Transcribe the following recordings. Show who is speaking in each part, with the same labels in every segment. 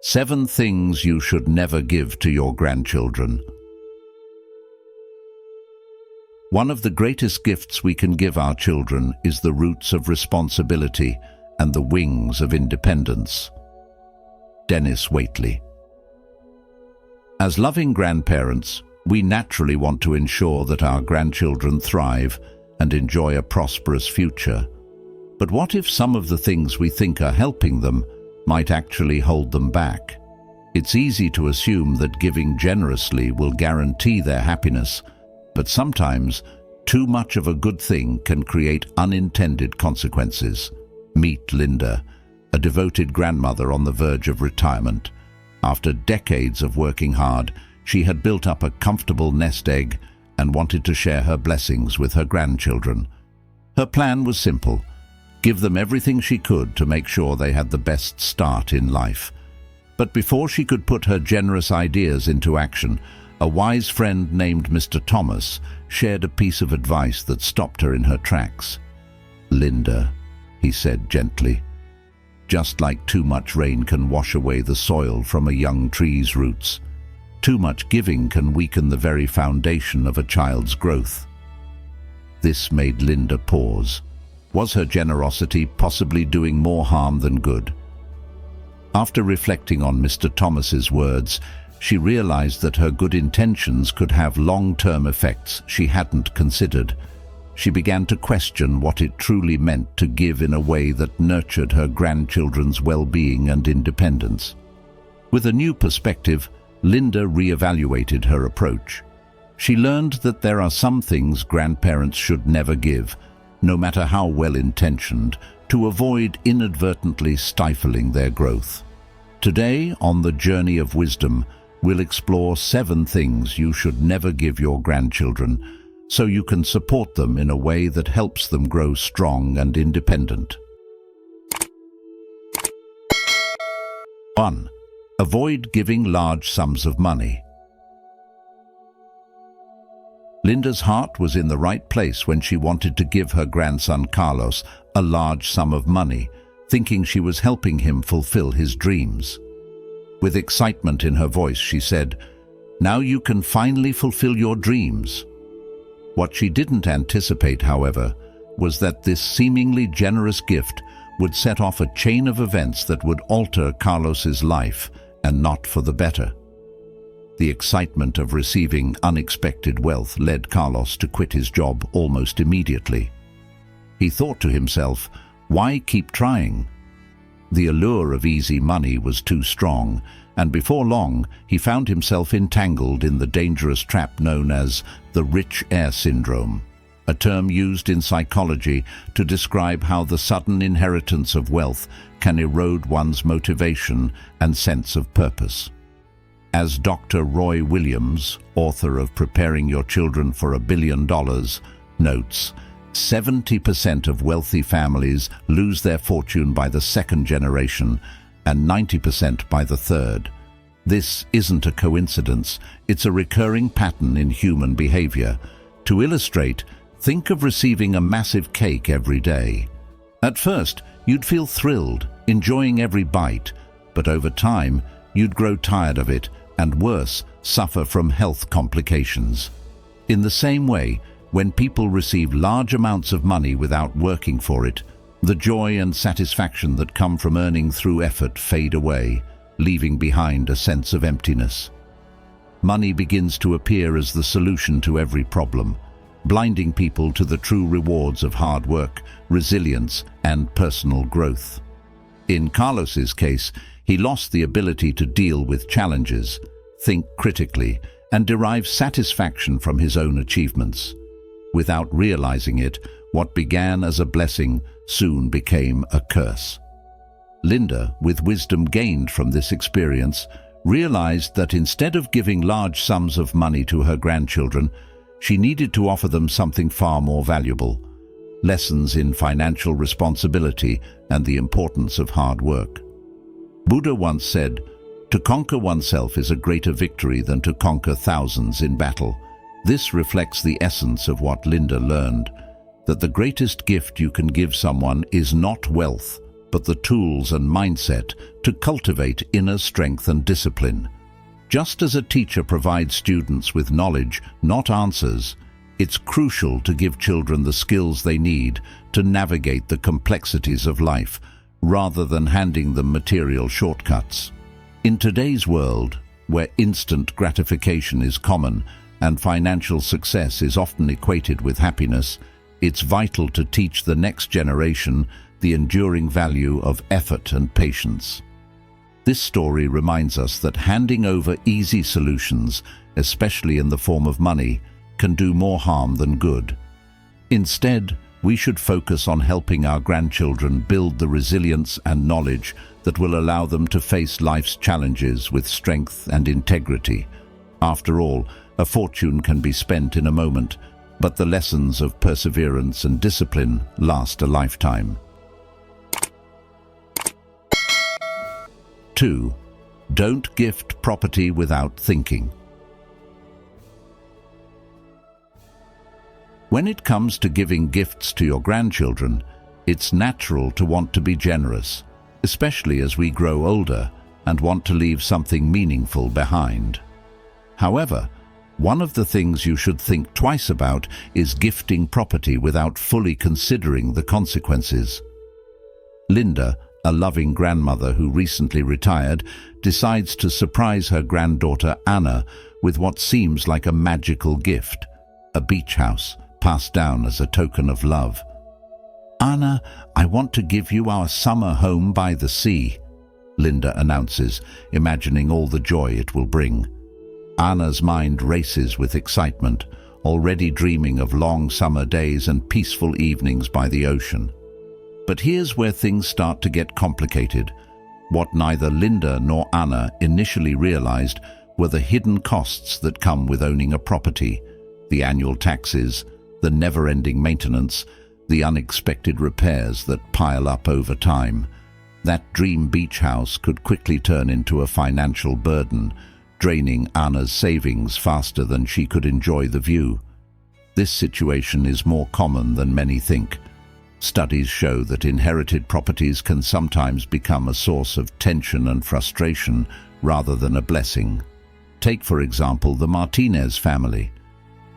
Speaker 1: 7 things you should never give to your grandchildren. One of the greatest gifts we can give our children is the roots of responsibility and the wings of independence. Dennis Waitley. As loving grandparents, we naturally want to ensure that our grandchildren thrive and enjoy a prosperous future. But what if some of the things we think are helping them might actually hold them back? It's easy to assume that giving generously will guarantee their happiness, but sometimes too much of a good thing can create unintended consequences. Meet Linda, a devoted grandmother on the verge of retirement. After decades of working hard, she had built up a comfortable nest egg and wanted to share her blessings with her grandchildren. Her plan was simple: give them everything she could to make sure they had the best start in life. But before she could put her generous ideas into action, a wise friend named Mr. Thomas shared a piece of advice that stopped her in her tracks. "Linda," he said gently, "just like too much rain can wash away the soil from a young tree's roots, too much giving can weaken the very foundation of a child's growth." This made Linda pause. Was her generosity possibly doing more harm than good? After reflecting on Mr. Thomas's words, she realized that her good intentions could have long-term effects she hadn't considered. She began to question what it truly meant to give in a way that nurtured her grandchildren's well-being and independence. With a new perspective, Linda re-evaluated her approach. She learned that there are some things grandparents should never give, no matter how well-intentioned, to avoid inadvertently stifling their growth. Today, on the Journey of Wisdom, we'll explore 7 things you should never give your grandchildren, so you can support them in a way that helps them grow strong and independent. 1. Avoid giving large sums of money. Linda's heart was in the right place when she wanted to give her grandson Carlos a large sum of money, thinking she was helping him fulfill his dreams. With excitement in her voice, she said, "Now you can finally fulfill your dreams." What she didn't anticipate, however, was that this seemingly generous gift would set off a chain of events that would alter Carlos's life, and not for the better. The excitement of receiving unexpected wealth led Carlos to quit his job almost immediately. He thought to himself, why keep trying? The allure of easy money was too strong, and before long he found himself entangled in the dangerous trap known as the rich heir syndrome, a term used in psychology to describe how the sudden inheritance of wealth can erode one's motivation and sense of purpose. As Dr. Roy Williams, author of Preparing Your Children for $1 Billion, notes, 70% of wealthy families lose their fortune by the 2nd generation and 90% by the 3rd. This isn't a coincidence, it's a recurring pattern in human behavior. To illustrate, think of receiving a massive cake every day. At first, you'd feel thrilled, enjoying every bite, but over time, you'd grow tired of it and worse, suffer from health complications. In the same way, when people receive large amounts of money without working for it, the joy and satisfaction that come from earning through effort fade away, leaving behind a sense of emptiness. Money begins to appear as the solution to every problem, blinding people to the true rewards of hard work, resilience, and personal growth. In Carlos's case, he lost the ability to deal with challenges, think critically, and derive satisfaction from his own achievements. Without realizing it, what began as a blessing soon became a curse. Linda, with wisdom gained from this experience, realized that instead of giving large sums of money to her grandchildren, she needed to offer them something far more valuable: lessons in financial responsibility and the importance of hard work. Buddha once said, "To conquer oneself is a greater victory than to conquer thousands in battle." This reflects the essence of what Linda learned, that the greatest gift you can give someone is not wealth, but the tools and mindset to cultivate inner strength and discipline. Just as a teacher provides students with knowledge, not answers, it's crucial to give children the skills they need to navigate the complexities of life, rather than handing them material shortcuts. In today's world, where instant gratification is common and financial success is often equated with happiness, it's vital to teach the next generation the enduring value of effort and patience. This story reminds us that handing over easy solutions, especially in the form of money, can do more harm than good. Instead, we should focus on helping our grandchildren build the resilience and knowledge that will allow them to face life's challenges with strength and integrity. After all, a fortune can be spent in a moment, but the lessons of perseverance and discipline last a lifetime. 2. Don't gift property without thinking. When it comes to giving gifts to your grandchildren, it's natural to want to be generous, especially as we grow older and want to leave something meaningful behind. However, one of the things you should think twice about is gifting property without fully considering the consequences. Linda, a loving grandmother who recently retired, decides to surprise her granddaughter Anna with what seems like a magical gift, a beach house passed down as a token of love. "Anna, I want to give you our summer home by the sea," Linda announces, imagining all the joy it will bring. Anna's mind races with excitement, already dreaming of long summer days and peaceful evenings by the ocean. But here's where things start to get complicated. What neither Linda nor Anna initially realized were the hidden costs that come with owning a property: the annual taxes, the never-ending maintenance, the unexpected repairs that pile up over time. That dream beach house could quickly turn into a financial burden, draining Anna's savings faster than she could enjoy the view. This situation is more common than many think. Studies show that inherited properties can sometimes become a source of tension and frustration rather than a blessing. Take, for example, the Martinez family.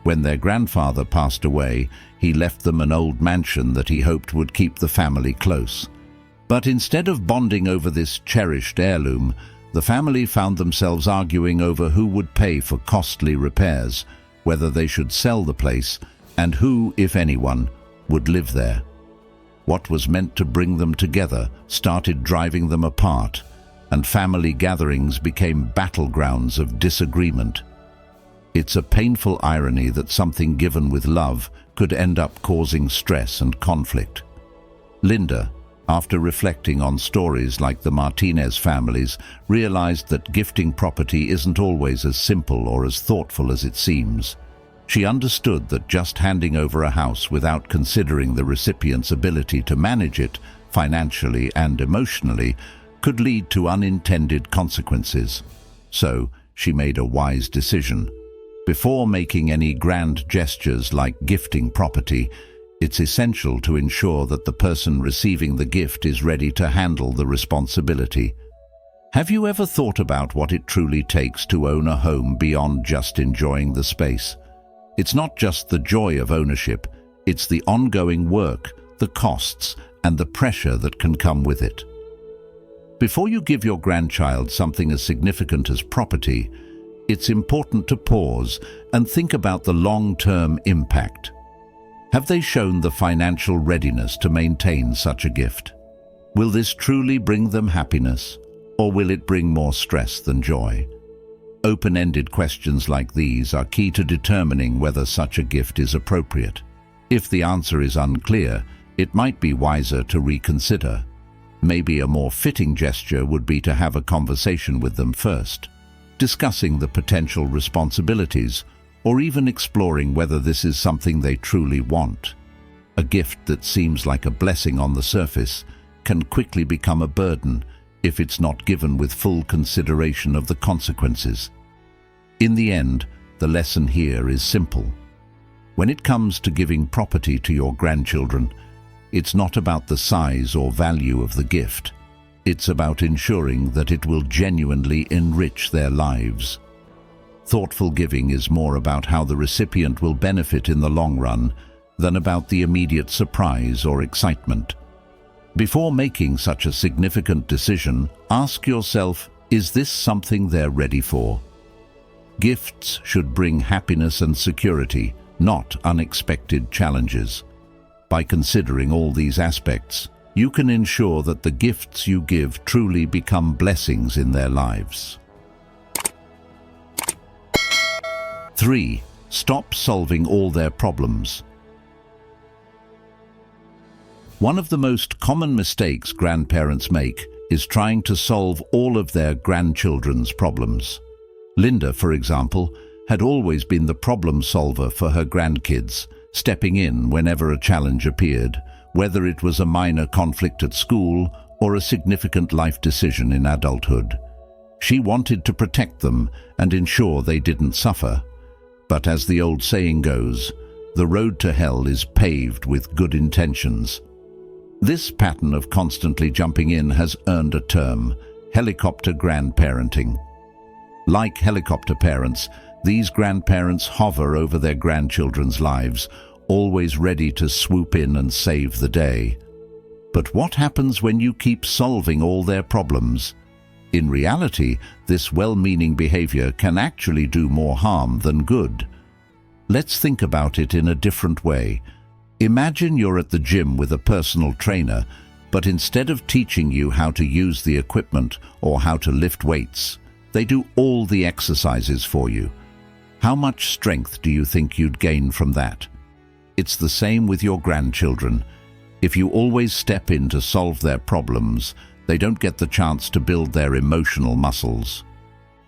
Speaker 1: When their grandfather passed away, he left them an old mansion that he hoped would keep the family close. But instead of bonding over this cherished heirloom, the family found themselves arguing over who would pay for costly repairs, whether they should sell the place, and who, if anyone, would live there. What was meant to bring them together started driving them apart, and family gatherings became battlegrounds of disagreement. It's a painful irony that something given with love could end up causing stress and conflict. Linda, after reflecting on stories like the Martinez families, realized that gifting property isn't always as simple or as thoughtful as it seems. She understood that just handing over a house without considering the recipient's ability to manage it, financially and emotionally, could lead to unintended consequences. So, she made a wise decision. Before making any grand gestures like gifting property, it's essential to ensure that the person receiving the gift is ready to handle the responsibility. Have you ever thought about what it truly takes to own a home beyond just enjoying the space? It's not just the joy of ownership, it's the ongoing work, the costs, and the pressure that can come with it. Before you give your grandchild something as significant as property, it's important to pause and think about the long-term impact. Have they shown the financial readiness to maintain such a gift? Will this truly bring them happiness, or will it bring more stress than joy? Open-ended questions like these are key to determining whether such a gift is appropriate. If the answer is unclear, it might be wiser to reconsider. Maybe a more fitting gesture would be to have a conversation with them first, discussing the potential responsibilities, or even exploring whether this is something they truly want. A gift that seems like a blessing on the surface can quickly become a burden if it's not given with full consideration of the consequences. In the end, the lesson here is simple. When it comes to giving property to your grandchildren, It's not about the size or value of the gift. It's about ensuring that it will genuinely enrich their lives. Thoughtful giving is more about how the recipient will benefit in the long run than about the immediate surprise or excitement. Before making such a significant decision, ask yourself, is this something they're ready for? Gifts should bring happiness and security, not unexpected challenges. By considering all these aspects, you can ensure that the gifts you give truly become blessings in their lives. 3. Stop solving all their problems. One of the most common mistakes grandparents make is trying to solve all of their grandchildren's problems. Linda, for example, had always been the problem solver for her grandkids, stepping in whenever a challenge appeared, whether it was a minor conflict at school or a significant life decision in adulthood. She wanted to protect them and ensure they didn't suffer. But as the old saying goes, the road to hell is paved with good intentions. This pattern of constantly jumping in has earned a term, helicopter grandparenting. Like helicopter parents, these grandparents hover over their grandchildren's lives, always ready to swoop in and save the day. But what happens when you keep solving all their problems? In reality, this well-meaning behavior can actually do more harm than good. Let's think about it in a different way. Imagine you're at the gym with a personal trainer, but instead of teaching you how to use the equipment or how to lift weights, they do all the exercises for you. How much strength do you think you'd gain from that? It's the same with your grandchildren. If you always step in to solve their problems, they don't get the chance to build their emotional muscles.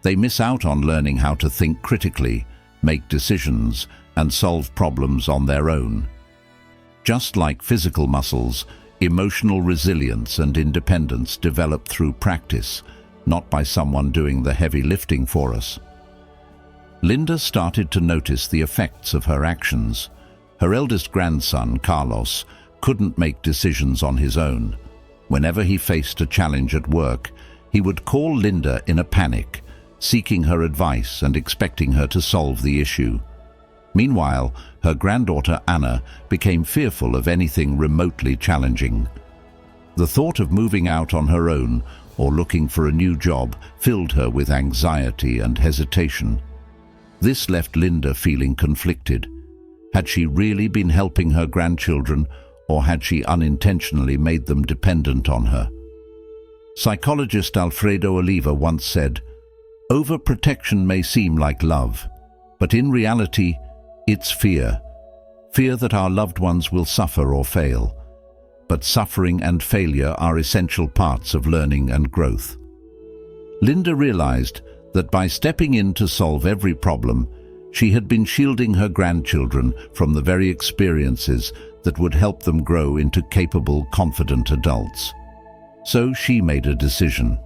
Speaker 1: They miss out on learning how to think critically, make decisions, and solve problems on their own. Just like physical muscles, emotional resilience and independence develop through practice, not by someone doing the heavy lifting for us. Linda started to notice the effects of her actions. Her eldest grandson, Carlos, couldn't make decisions on his own. Whenever he faced a challenge at work, he would call Linda in a panic, seeking her advice and expecting her to solve the issue. Meanwhile, her granddaughter Anna became fearful of anything remotely challenging. The thought of moving out on her own or looking for a new job filled her with anxiety and hesitation. This left Linda feeling conflicted. Had she really been helping her grandchildren, or had she unintentionally made them dependent on her? Psychologist Alfredo Oliva once said, "Overprotection may seem like love, but in reality, it's fear. Fear that our loved ones will suffer or fail. But suffering and failure are essential parts of learning and growth." Linda realized that by stepping in to solve every problem, she had been shielding her grandchildren from the very experiences that would help them grow into capable, confident adults. So she made a decision.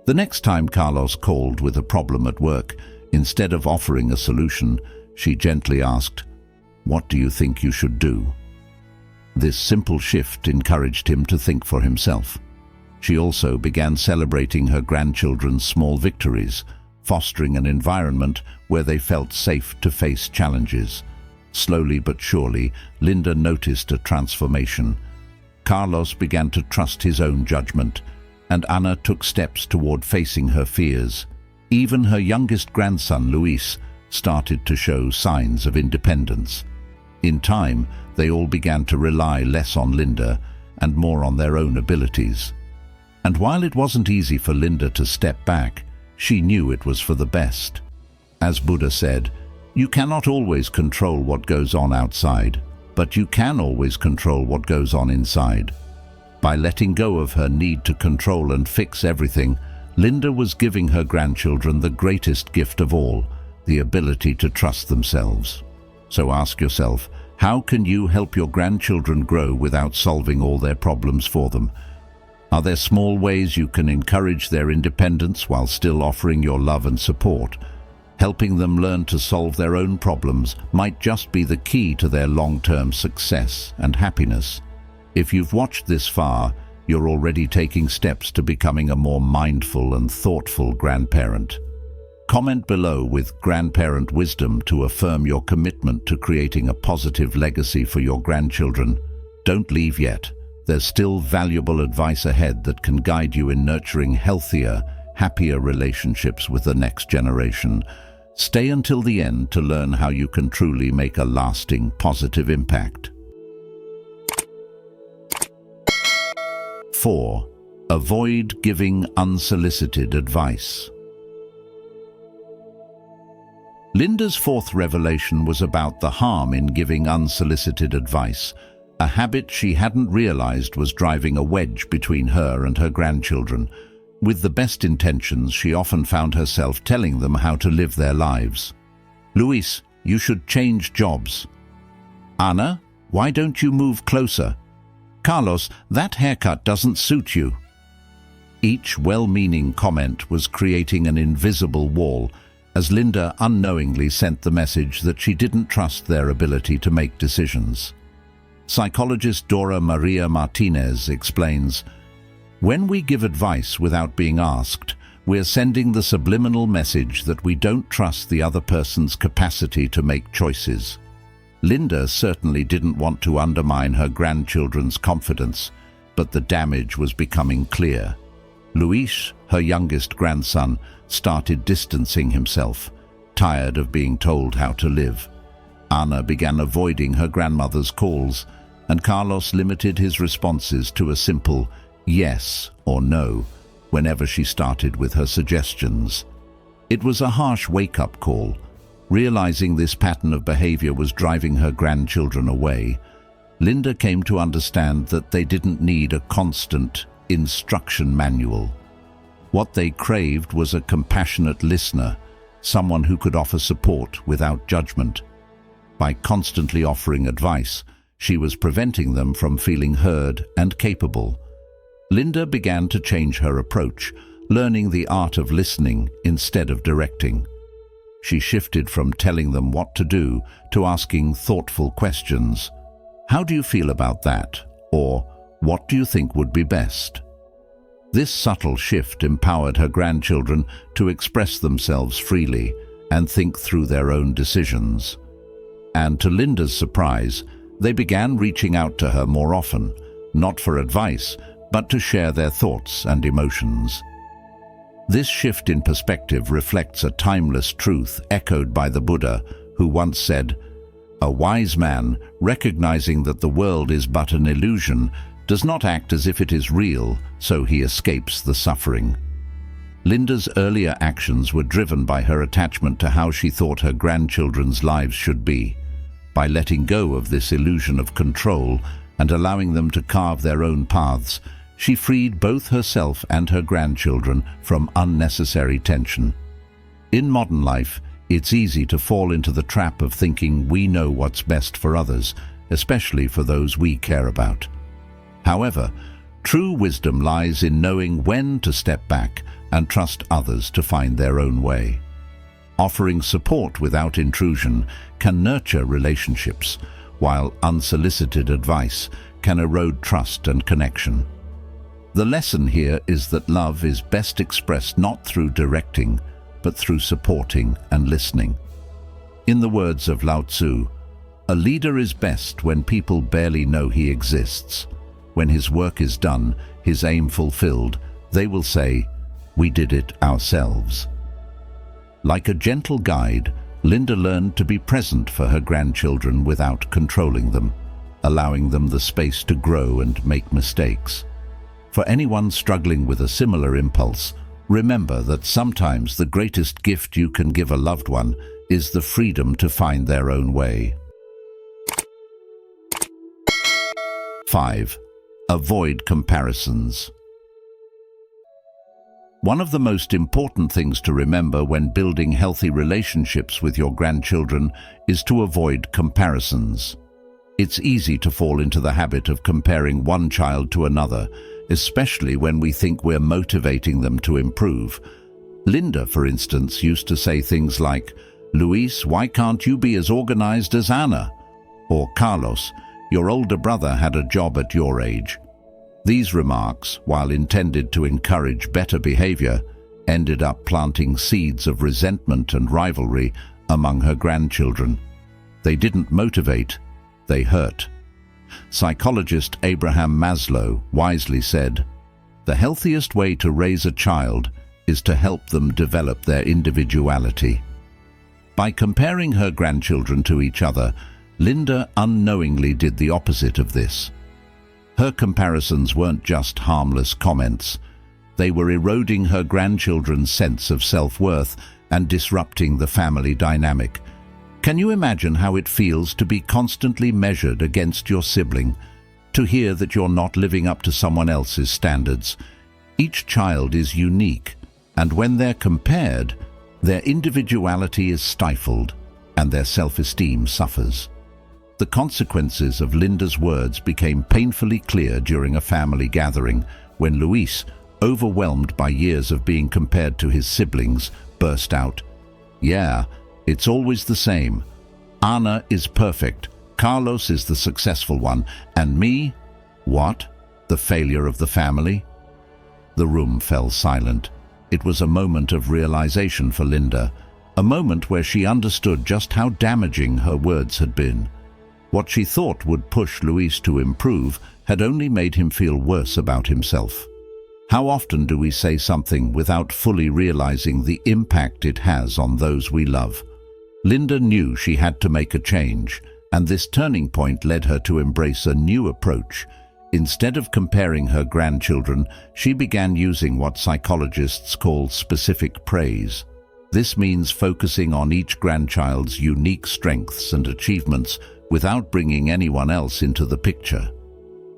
Speaker 1: The next time Carlos called with a problem at work, instead of offering a solution, she gently asked, "What do you think you should do?" This simple shift encouraged him to think for himself. She also began celebrating her grandchildren's small victories, fostering an environment where they felt safe to face challenges. Slowly but surely, Linda noticed a transformation. Carlos began to trust his own judgment, and Anna took steps toward facing her fears. Even her youngest grandson, Luis, started to show signs of independence. In time, they all began to rely less on Linda and more on their own abilities. And while it wasn't easy for Linda to step back, she knew it was for the best. As Buddha said, "You cannot always control what goes on outside, but you can always control what goes on inside." By letting go of her need to control and fix everything, Linda was giving her grandchildren the greatest gift of all, the ability to trust themselves. So ask yourself, how can you help your grandchildren grow without solving all their problems for them? Are there small ways you can encourage their independence while still offering your love and support? Helping them learn to solve their own problems might just be the key to their long-term success and happiness. If you've watched this far, you're already taking steps to becoming a more mindful and thoughtful grandparent. Comment below with grandparent wisdom to affirm your commitment to creating a positive legacy for your grandchildren. Don't leave yet. There's still valuable advice ahead that can guide you in nurturing healthier, happier relationships with the next generation. Stay until the end to learn how you can truly make a lasting, positive impact. 4. Avoid giving unsolicited advice. Linda's fourth revelation was about the harm in giving unsolicited advice, a habit she hadn't realized was driving a wedge between her and her grandchildren. With the best intentions, she often found herself telling them how to live their lives. Luis, you should change jobs. Ana, why don't you move closer? Carlos, that haircut doesn't suit you. Each well-meaning comment was creating an invisible wall, as Linda unknowingly sent the message that she didn't trust their ability to make decisions. Psychologist Dora Maria Martinez explains, "When we give advice without being asked, we're sending the subliminal message that we don't trust the other person's capacity to make choices." Linda certainly didn't want to undermine her grandchildren's confidence, but the damage was becoming clear. Luis, her youngest grandson, started distancing himself, tired of being told how to live. Ana began avoiding her grandmother's calls, and Carlos limited his responses to a simple yes or no whenever she started with her suggestions. It was a harsh wake-up call. Realizing this pattern of behavior was driving her grandchildren away, Linda came to understand that they didn't need a constant instruction manual. What they craved was a compassionate listener, someone who could offer support without judgment. By constantly offering advice, she was preventing them from feeling heard and capable. Linda began to change her approach, learning the art of listening instead of directing. She shifted from telling them what to do to asking thoughtful questions. "How do you feel about that?" Or, "What do you think would be best?" This subtle shift empowered her grandchildren to express themselves freely and think through their own decisions. And to Linda's surprise, they began reaching out to her more often, not for advice, but to share their thoughts and emotions. This shift in perspective reflects a timeless truth echoed by the Buddha, who once said, "A wise man, recognizing that the world is but an illusion, does not act as if it is real, so he escapes the suffering." Linda's earlier actions were driven by her attachment to how she thought her grandchildren's lives should be. By letting go of this illusion of control and allowing them to carve their own paths, she freed both herself and her grandchildren from unnecessary tension. In modern life, it's easy to fall into the trap of thinking we know what's best for others, especially for those we care about. However, true wisdom lies in knowing when to step back and trust others to find their own way. Offering support without intrusion can nurture relationships, while unsolicited advice can erode trust and connection. The lesson here is that love is best expressed not through directing, but through supporting and listening. In the words of Lao Tzu, "A leader is best when people barely know he exists. When his work is done, his aim fulfilled, they will say, 'We did it ourselves.'" Like a gentle guide, Linda learned to be present for her grandchildren without controlling them, allowing them the space to grow and make mistakes. For anyone struggling with a similar impulse, remember that sometimes the greatest gift you can give a loved one is the freedom to find their own way. 5. Avoid comparisons. One of the most important things to remember when building healthy relationships with your grandchildren is to avoid comparisons. It's easy to fall into the habit of comparing one child to another, especially when we think we're motivating them to improve. Linda, for instance, used to say things like, "Luis, why can't you be as organized as Ana?" Or, "Carlos, Your older brother had a job at your age. These remarks, while intended to encourage better behavior, ended up planting seeds of resentment and rivalry among her grandchildren. They didn't motivate, they hurt. Psychologist Abraham Maslow wisely said, "The healthiest way to raise a child is to help them develop their individuality." By comparing her grandchildren to each other, Linda unknowingly did the opposite of this. Her comparisons weren't just harmless comments. They were eroding her grandchildren's sense of self-worth and disrupting the family dynamic. Can you imagine how it feels to be constantly measured against your sibling, to hear that you're not living up to someone else's standards? Each child is unique, and when they're compared, their individuality is stifled and their self-esteem suffers. The consequences of Linda's words became painfully clear during a family gathering when Luis, overwhelmed by years of being compared to his siblings, burst out, "Yeah, it's always the same. Ana is perfect, Carlos is the successful one, and me? What? The failure of the family?" The room fell silent. It was a moment of realization for Linda, a moment where she understood just how damaging her words had been. What she thought would push Luis to improve had only made him feel worse about himself. How often do we say something without fully realizing the impact it has on those we love? Linda knew she had to make a change, and this turning point led her to embrace a new approach. Instead of comparing her grandchildren, she began using what psychologists call specific praise. This means focusing on each grandchild's unique strengths and achievements without bringing anyone else into the picture.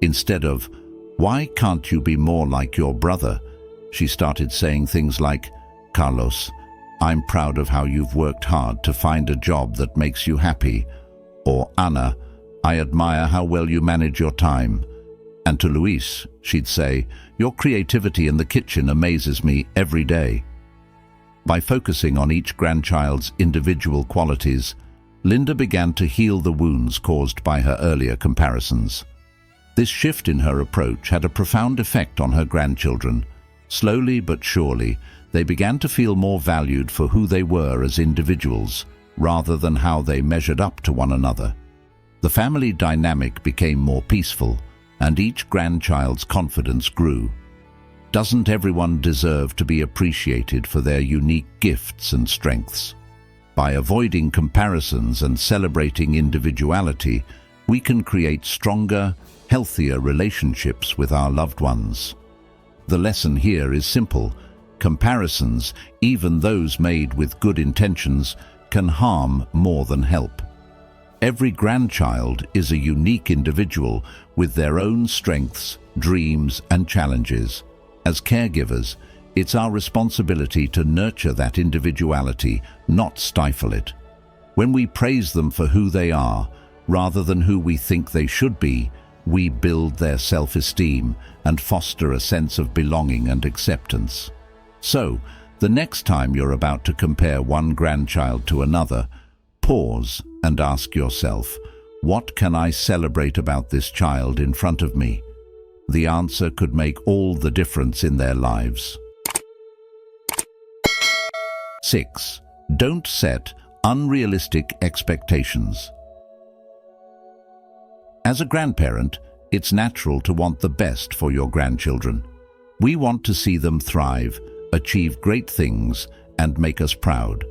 Speaker 1: Instead of, "Why can't you be more like your brother?" she started saying things like, "Carlos, I'm proud of how you've worked hard to find a job that makes you happy." Or, "Ana, I admire how well you manage your time." And to Luis, she'd say, "Your creativity in the kitchen amazes me every day." By focusing on each grandchild's individual qualities, Linda began to heal the wounds caused by her earlier comparisons. This shift in her approach had a profound effect on her grandchildren. Slowly but surely, they began to feel more valued for who they were as individuals, rather than how they measured up to one another. The family dynamic became more peaceful, and each grandchild's confidence grew. Doesn't everyone deserve to be appreciated for their unique gifts and strengths? By avoiding comparisons and celebrating individuality, we can create stronger, healthier relationships with our loved ones. The lesson here is simple. Comparisons, even those made with good intentions, can harm more than help. Every grandchild is a unique individual with their own strengths, dreams, and challenges. As caregivers, it's our responsibility to nurture that individuality, not stifle it. When we praise them for who they are, rather than who we think they should be, we build their self-esteem and foster a sense of belonging and acceptance. So, the next time you're about to compare one grandchild to another, pause and ask yourself, what can I celebrate about this child in front of me? The answer could make all the difference in their lives. 6. Don't set unrealistic expectations. As a grandparent, it's natural to want the best for your grandchildren. We want to see them thrive, achieve great things, and make us proud.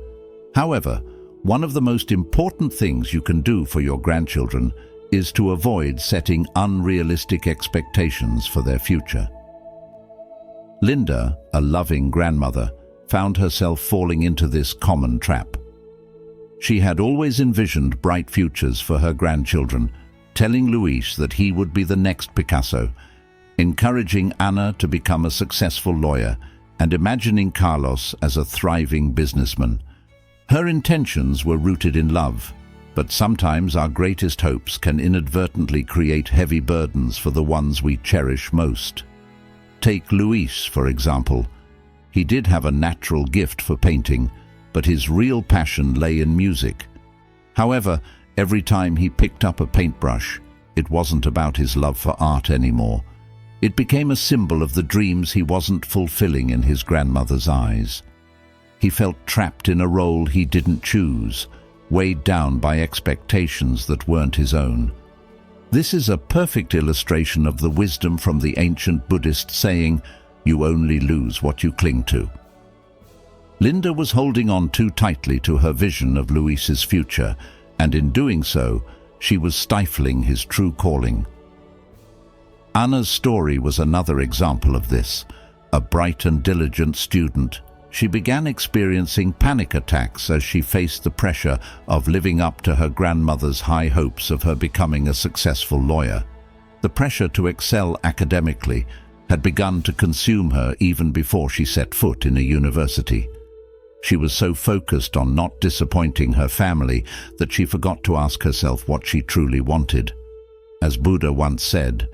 Speaker 1: However, one of the most important things you can do for your grandchildren is to avoid setting unrealistic expectations for their future. Linda, a loving grandmother, found herself falling into this common trap. She had always envisioned bright futures for her grandchildren, telling Luis that he would be the next Picasso, encouraging Ana to become a successful lawyer, and imagining Carlos as a thriving businessman. Her intentions were rooted in love, but sometimes our greatest hopes can inadvertently create heavy burdens for the ones we cherish most. Take Luis, for example. He did have a natural gift for painting, but his real passion lay in music. However, every time he picked up a paintbrush, it wasn't about his love for art anymore. It became a symbol of the dreams he wasn't fulfilling in his grandmother's eyes. He felt trapped in a role he didn't choose, weighed down by expectations that weren't his own. This is a perfect illustration of the wisdom from the ancient Buddhist saying, "You only lose what you cling to." Linda was holding on too tightly to her vision of Luis's future, and in doing so, she was stifling his true calling. Anna's story was another example of this. A bright and diligent student, she began experiencing panic attacks as she faced the pressure of living up to her grandmother's high hopes of her becoming a successful lawyer. The pressure to excel academically had begun to consume her even before she set foot in a university. She was so focused on not disappointing her family that she forgot to ask herself what she truly wanted. As Buddha once said,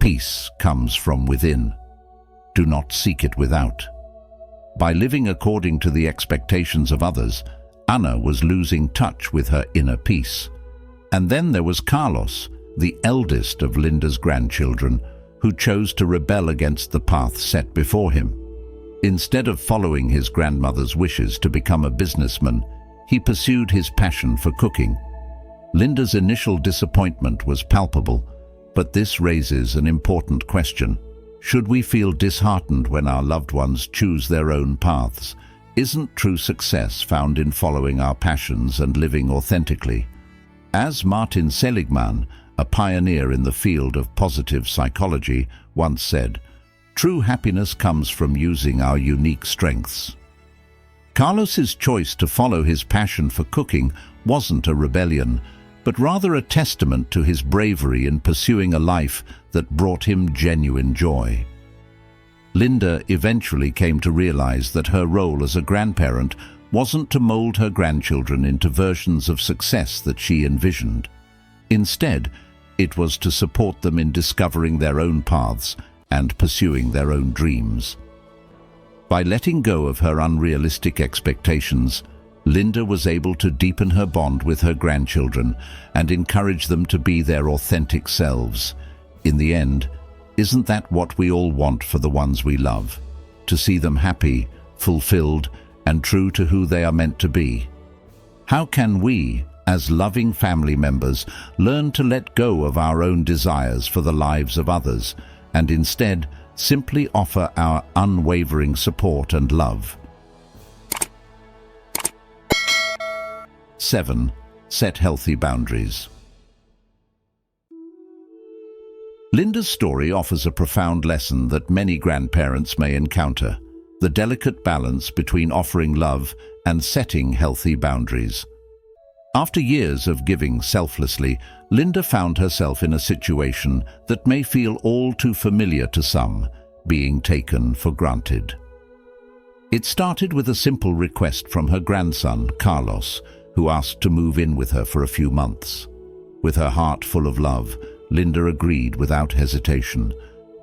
Speaker 1: "Peace comes from within. Do not seek it without." By living according to the expectations of others, Anna was losing touch with her inner peace. And then there was Carlos, the eldest of Linda's grandchildren, who chose to rebel against the path set before him. Instead of following his grandmother's wishes to become a businessman, he pursued his passion for cooking. Linda's initial disappointment was palpable, but this raises an important question. Should we feel disheartened when our loved ones choose their own paths? Isn't true success found in following our passions and living authentically? As Martin Seligman, a pioneer in the field of positive psychology, once said, "True happiness comes from using our unique strengths." Carlos's choice to follow his passion for cooking wasn't a rebellion, but rather a testament to his bravery in pursuing a life that brought him genuine joy. Linda eventually came to realize that her role as a grandparent wasn't to mold her grandchildren into versions of success that she envisioned. Instead, it was to support them in discovering their own paths and pursuing their own dreams. By letting go of her unrealistic expectations, Linda was able to deepen her bond with her grandchildren and encourage them to be their authentic selves. In the end, isn't that what we all want for the ones we love? To see them happy, fulfilled, and true to who they are meant to be. How can we, as loving family members, learn to let go of our own desires for the lives of others, and instead simply offer our unwavering support and love? 7. Set healthy boundaries. Linda's story offers a profound lesson that many grandparents may encounter: the delicate balance between offering love and setting healthy boundaries. After years of giving selflessly, Linda found herself in a situation that may feel all too familiar to some, being taken for granted. It started with a simple request from her grandson, Carlos, who asked to move in with her for a few months. With her heart full of love, Linda agreed without hesitation.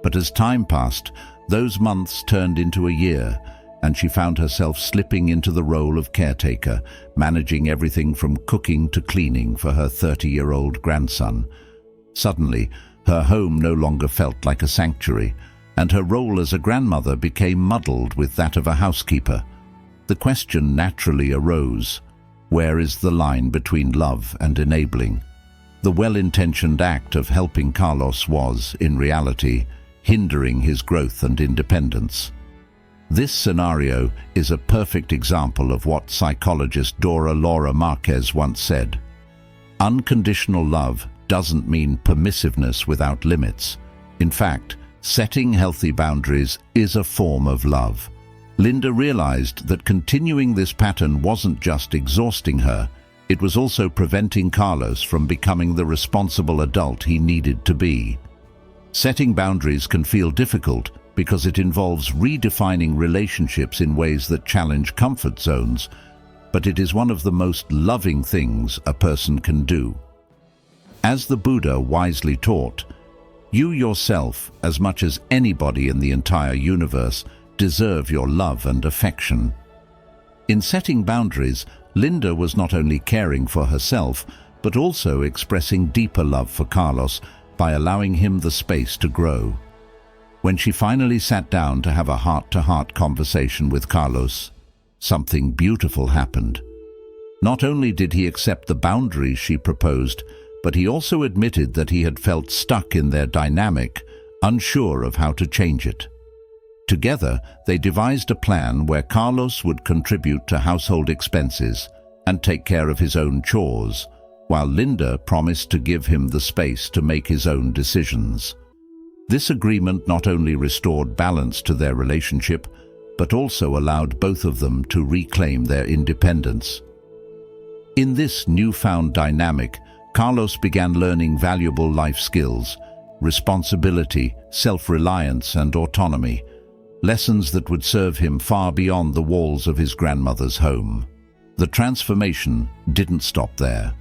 Speaker 1: But as time passed, those months turned into a year, and she found herself slipping into the role of caretaker, managing everything from cooking to cleaning for her 30-year-old grandson. Suddenly, her home no longer felt like a sanctuary, and her role as a grandmother became muddled with that of a housekeeper. The question naturally arose: where is the line between love and enabling? The well-intentioned act of helping Carlos was, in reality, hindering his growth and independence. This scenario is a perfect example of what psychologist Dora Laura Marquez once said: "Unconditional love doesn't mean permissiveness without limits. In fact, setting healthy boundaries is a form of love." Linda realized that continuing this pattern wasn't just exhausting her, it was also preventing Carlos from becoming the responsible adult he needed to be. Setting boundaries can feel difficult because it involves redefining relationships in ways that challenge comfort zones, but it is one of the most loving things a person can do. As the Buddha wisely taught, you yourself, as much as anybody in the entire universe, deserve your love and affection. In setting boundaries, Linda was not only caring for herself, but also expressing deeper love for Carlos by allowing him the space to grow. When she finally sat down to have a heart-to-heart conversation with Carlos, something beautiful happened. Not only did he accept the boundaries she proposed, but he also admitted that he had felt stuck in their dynamic, unsure of how to change it. Together, they devised a plan where Carlos would contribute to household expenses and take care of his own chores, while Linda promised to give him the space to make his own decisions. This agreement not only restored balance to their relationship, but also allowed both of them to reclaim their independence. In this newfound dynamic, Carlos began learning valuable life skills, responsibility, self-reliance, and autonomy, lessons that would serve him far beyond the walls of his grandmother's home. The transformation didn't stop there.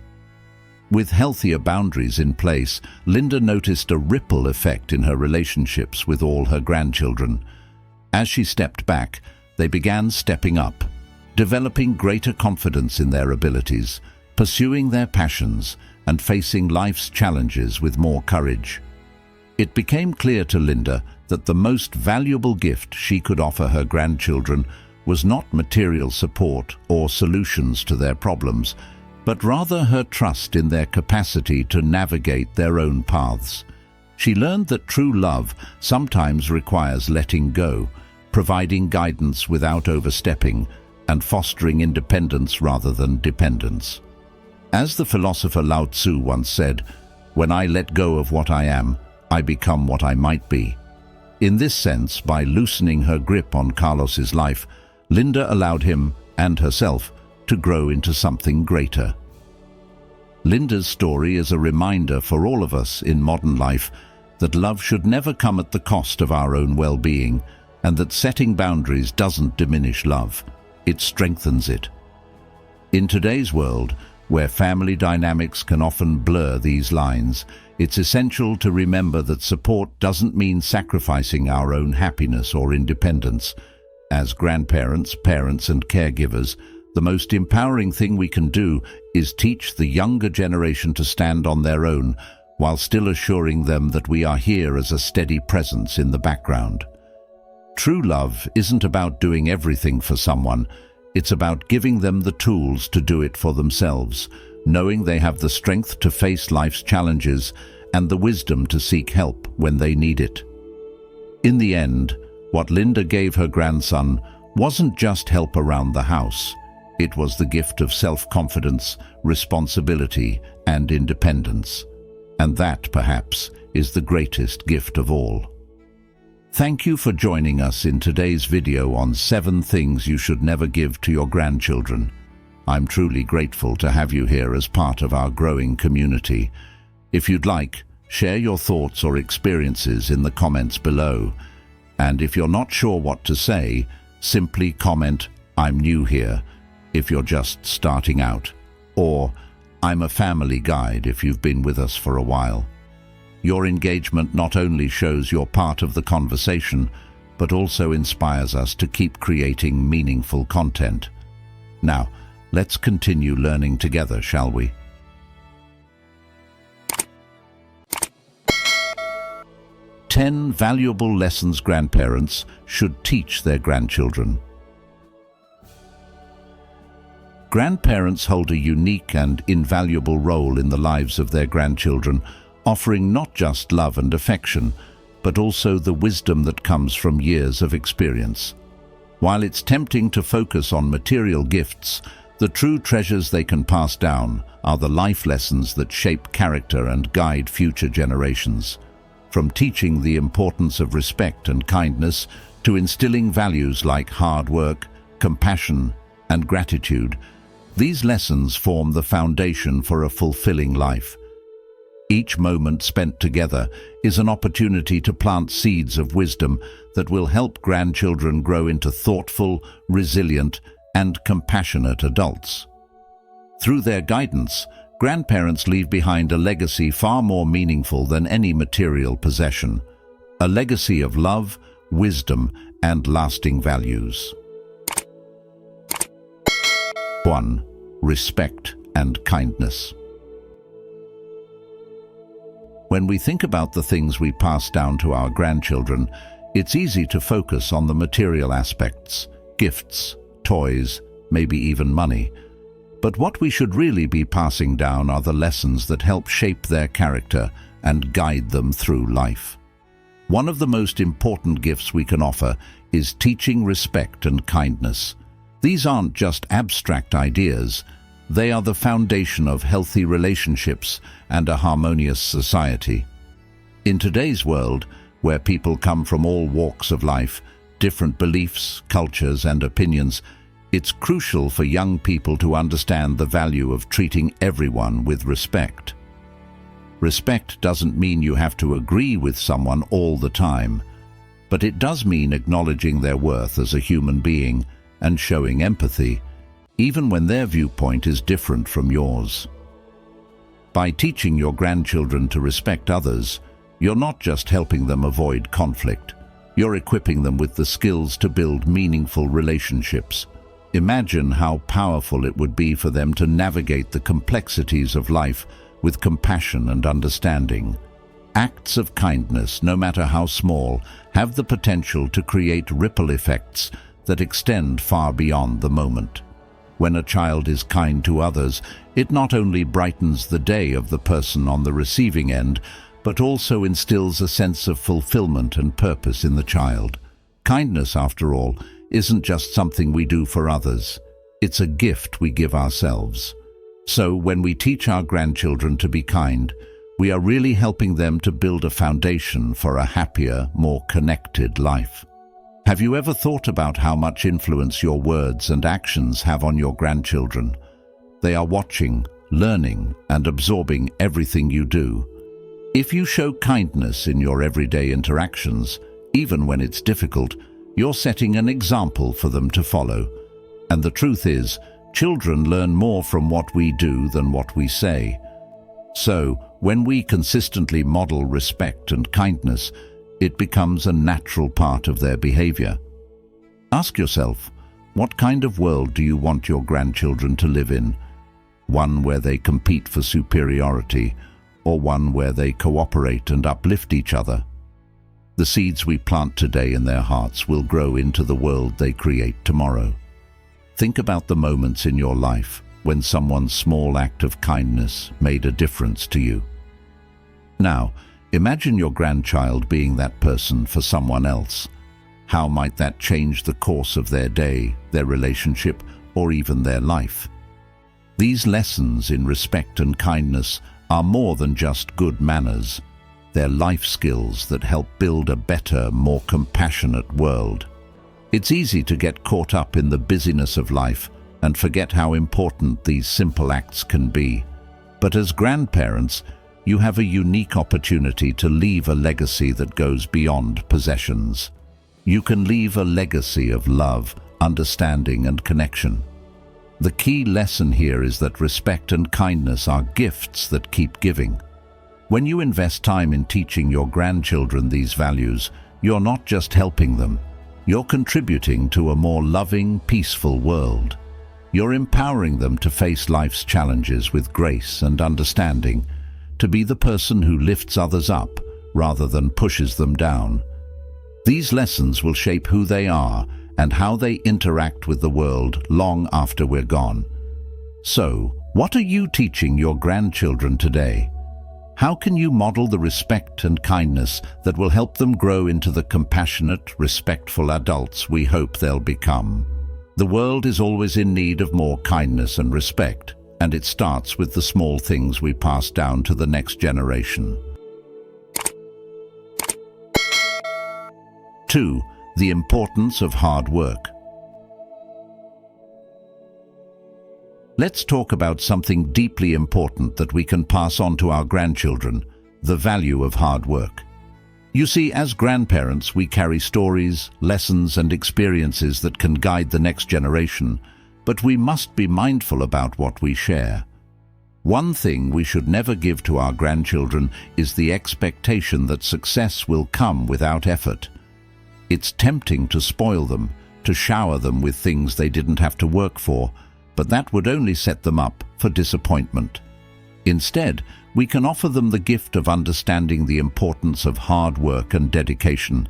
Speaker 1: With healthier boundaries in place, Linda noticed a ripple effect in her relationships with all her grandchildren. As she stepped back, they began stepping up, developing greater confidence in their abilities, pursuing their passions, and facing life's challenges with more courage. It became clear to Linda that the most valuable gift she could offer her grandchildren was not material support or solutions to their problems, but rather her trust in their capacity to navigate their own paths. She learned that true love sometimes requires letting go, providing guidance without overstepping, and fostering independence rather than dependence. As the philosopher Lao Tzu once said, "When I let go of what I am, I become what I might be." In this sense, by loosening her grip on Carlos's life, Linda allowed him and herself to grow into something greater. Linda's story is a reminder for all of us in modern life that love should never come at the cost of our own well-being, and that setting boundaries doesn't diminish love, it strengthens it. In today's world, where family dynamics can often blur these lines, it's essential to remember that support doesn't mean sacrificing our own happiness or independence. As grandparents, parents, and caregivers, the most empowering thing we can do is teach the younger generation to stand on their own, while still assuring them that we are here as a steady presence in the background. True love isn't about doing everything for someone. It's about giving them the tools to do it for themselves, knowing they have the strength to face life's challenges and the wisdom to seek help when they need it. In the end, what Linda gave her grandson wasn't just help around the house. It was the gift of self-confidence, responsibility, and independence. And that, perhaps, is the greatest gift of all. Thank you for joining us in today's video on 7 things you should never give to your grandchildren. I'm truly grateful to have you here as part of our growing community. If you'd like, share your thoughts or experiences in the comments below. And if you're not sure what to say, simply comment, "I'm new here," if you're just starting out, or "I'm a family guide" if you've been with us for a while. Your engagement not only shows you're part of the conversation, but also inspires us to keep creating meaningful content. Now, let's continue learning together, shall we? Ten valuable lessons grandparents should teach their grandchildren. Grandparents hold a unique and invaluable role in the lives of their grandchildren, offering not just love and affection, but also the wisdom that comes from years of experience. While it's tempting to focus on material gifts, the true treasures they can pass down are the life lessons that shape character and guide future generations. From teaching the importance of respect and kindness to instilling values like hard work, compassion, and gratitude, these lessons form the foundation for a fulfilling life. Each moment spent together is an opportunity to plant seeds of wisdom that will help grandchildren grow into thoughtful, resilient, and compassionate adults. Through their guidance, grandparents leave behind a legacy far more meaningful than any material possession, a legacy of love, wisdom, and lasting values. 1. Respect and kindness. When we think about the things we pass down to our grandchildren, it's easy to focus on the material aspects, gifts, toys, maybe even money. But what we should really be passing down are the lessons that help shape their character and guide them through life. One of the most important gifts we can offer is teaching respect and kindness. These aren't just abstract ideas. They are the foundation of healthy relationships and a harmonious society. In today's world, where people come from all walks of life, different beliefs, cultures, and opinions, it's crucial for young people to understand the value of treating everyone with respect. Respect doesn't mean you have to agree with someone all the time, but it does mean acknowledging their worth as a human being and showing empathy, even when their viewpoint is different from yours. By teaching your grandchildren to respect others, you're not just helping them avoid conflict, you're equipping them with the skills to build meaningful relationships. Imagine how powerful it would be for them to navigate the complexities of life with compassion and understanding. Acts of kindness, no matter how small, have the potential to create ripple effects that extend far beyond the moment. When a child is kind to others, it not only brightens the day of the person on the receiving end, but also instills a sense of fulfillment and purpose in the child. Kindness, after all, isn't just something we do for others. It's a gift we give ourselves. So when we teach our grandchildren to be kind, we are really helping them to build a foundation for a happier, more connected life. Have you ever thought about how much influence your words and actions have on your grandchildren? They are watching, learning, and absorbing everything you do. If you show kindness in your everyday interactions, even when it's difficult, you're setting an example for them to follow. And the truth is, children learn more from what we do than what we say. So, when we consistently model respect and kindness, it becomes a natural part of their behavior. Ask yourself, what kind of world do you want your grandchildren to live in? One where they compete for superiority, or one where they cooperate and uplift each other? The seeds we plant today in their hearts will grow into the world they create tomorrow. Think about the moments in your life when someone's small act of kindness made a difference to you. Now, imagine your grandchild being that person for someone else. How might that change the course of their day, their relationship, or even their life? These lessons in respect and kindness are more than just good manners. They're life skills that help build a better, more compassionate world. It's easy to get caught up in the busyness of life and forget how important these simple acts can be. But as grandparents, you have a unique opportunity to leave a legacy that goes beyond possessions. You can leave a legacy of love, understanding, and connection. The key lesson here is that respect and kindness are gifts that keep giving. When you invest time in teaching your grandchildren these values, you're not just helping them. You're contributing to a more loving, peaceful world. You're empowering them to face life's challenges with grace and understanding, to be the person who lifts others up rather than pushes them down. These lessons will shape who they are and how they interact with the world long after we're gone. So, what are you teaching your grandchildren today? How can you model the respect and kindness that will help them grow into the compassionate, respectful adults we hope they'll become? The world is always in need of more kindness and respect, and it starts with the small things we pass down to the next generation. 2. The importance of hard work. Let's talk about something deeply important that we can pass on to our grandchildren, the value of hard work. You see, as grandparents, we carry stories, lessons, and experiences that can guide the next generation, but we must be mindful about what we share. One thing we should never give to our grandchildren is the expectation that success will come without effort. It's tempting to spoil them, to shower them with things they didn't have to work for, but that would only set them up for disappointment. Instead, we can offer them the gift of understanding the importance of hard work and dedication,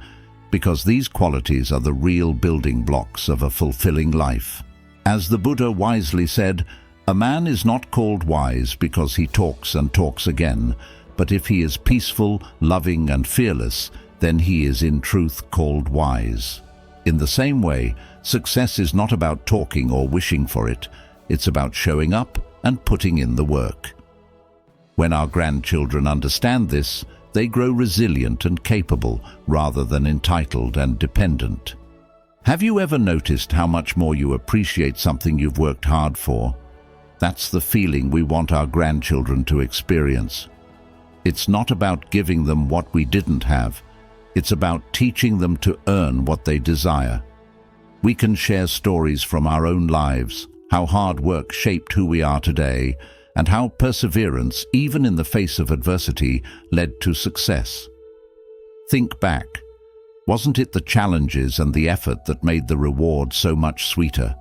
Speaker 1: because these qualities are the real building blocks of a fulfilling life. As the Buddha wisely said, "A man is not called wise because he talks and talks again, but if he is peaceful, loving, and fearless, then he is in truth called wise." In the same way, success is not about talking or wishing for it. It's about showing up and putting in the work. When our grandchildren understand this, they grow resilient and capable rather than entitled and dependent. Have you ever noticed how much more you appreciate something you've worked hard for? That's the feeling we want our grandchildren to experience. It's not about giving them what we didn't have. It's about teaching them to earn what they desire. We can share stories from our own lives, how hard work shaped who we are today, and how perseverance, even in the face of adversity, led to success. Think back. Wasn't it the challenges and the effort that made the reward so much sweeter?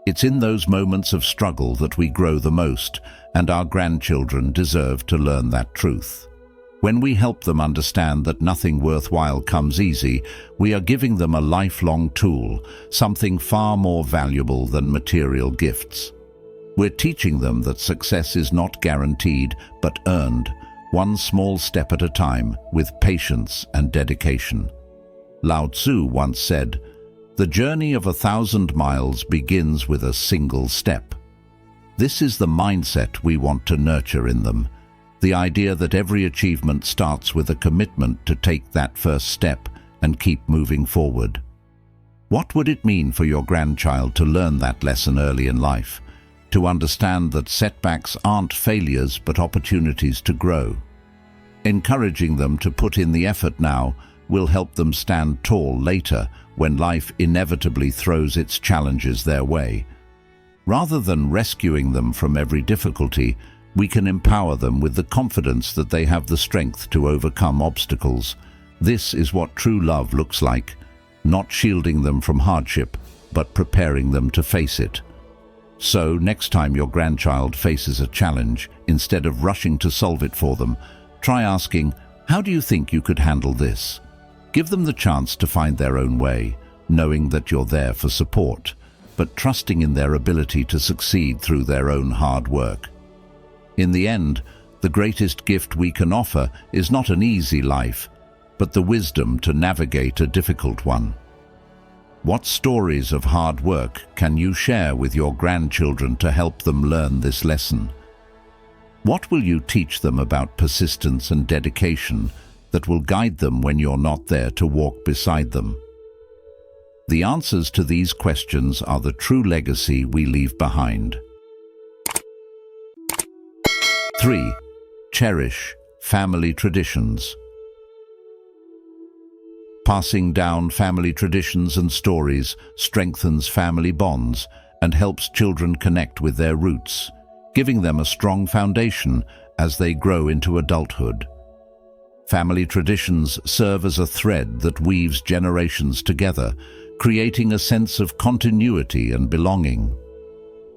Speaker 1: It's in those moments of struggle that we grow the most, and our grandchildren deserve to learn that truth. When we help them understand that nothing worthwhile comes easy, we are giving them a lifelong tool, something far more valuable than material gifts. We're teaching them that success is not guaranteed, but earned, one small step at a time, with patience and dedication. Lao Tzu once said, "The journey of 1,000 miles begins with a single step." This is the mindset we want to nurture in them, the idea that every achievement starts with a commitment to take that first step and keep moving forward. What would it mean for your grandchild to learn that lesson early in life? To understand that setbacks aren't failures but opportunities to grow. Encouraging them to put in the effort now will help them stand tall later when life inevitably throws its challenges their way. Rather than rescuing them from every difficulty, we can empower them with the confidence that they have the strength to overcome obstacles. This is what true love looks like, not shielding them from hardship, but preparing them to face it. So, next time your grandchild faces a challenge, instead of rushing to solve it for them, try asking, "How do you think you could handle this?" Give them the chance to find their own way, knowing that you're there for support, but trusting in their ability to succeed through their own hard work. In the end, the greatest gift we can offer is not an easy life, but the wisdom to navigate a difficult one. What stories of hard work can you share with your grandchildren to help them learn this lesson? What will you teach them about persistence and dedication that will guide them when you're not there to walk beside them? The answers to these questions are the true legacy we leave behind. 3. Cherish family traditions. Passing down family traditions and stories strengthens family bonds and helps children connect with their roots, giving them a strong foundation as they grow into adulthood. Family traditions serve as a thread that weaves generations together, creating a sense of continuity and belonging.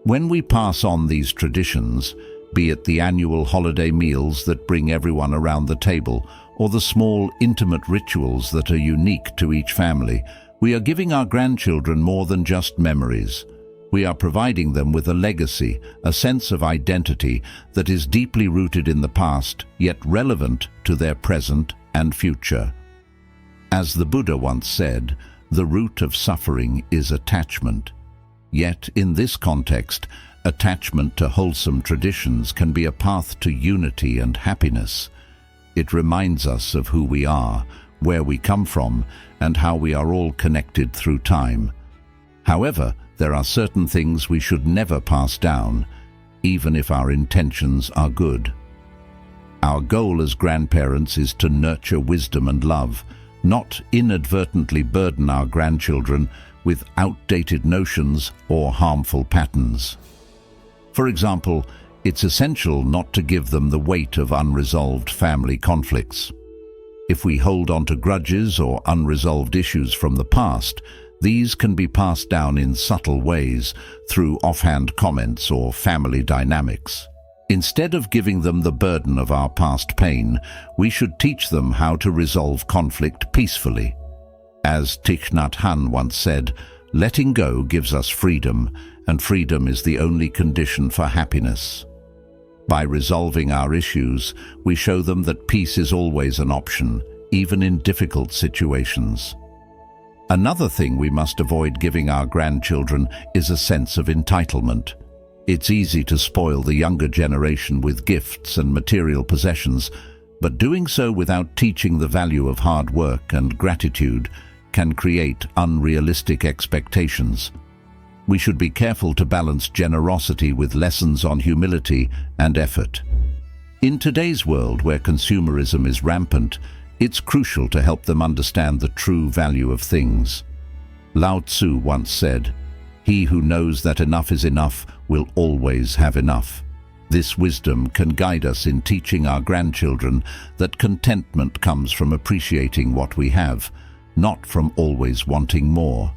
Speaker 1: When we pass on these traditions, be it the annual holiday meals that bring everyone around the table, or the small, intimate rituals that are unique to each family, we are giving our grandchildren more than just memories. We are providing them with a legacy, a sense of identity that is deeply rooted in the past, yet relevant to their present and future. As the Buddha once said, the root of suffering is attachment. Yet, in this context, attachment to wholesome traditions can be a path to unity and happiness. It reminds us of who we are, where we come from, and how we are all connected through time. However, there are certain things we should never pass down, even if our intentions are good. Our goal as grandparents is to nurture wisdom and love, not inadvertently burden our grandchildren with outdated notions or harmful patterns. For example, it's essential not to give them the weight of unresolved family conflicts. If we hold on to grudges or unresolved issues from the past, these can be passed down in subtle ways through offhand comments or family dynamics. Instead of giving them the burden of our past pain, we should teach them how to resolve conflict peacefully. As Thich Nhat Hanh once said, letting go gives us freedom, and freedom is the only condition for happiness. By resolving our issues, we show them that peace is always an option, even in difficult situations. Another thing we must avoid giving our grandchildren is a sense of entitlement. It's easy to spoil the younger generation with gifts and material possessions, but doing so without teaching the value of hard work and gratitude can create unrealistic expectations. We should be careful to balance generosity with lessons on humility and effort. In today's world where consumerism is rampant, it's crucial to help them understand the true value of things. Lao Tzu once said, "He who knows that enough is enough will always have enough." This wisdom can guide us in teaching our grandchildren that contentment comes from appreciating what we have, not from always wanting more.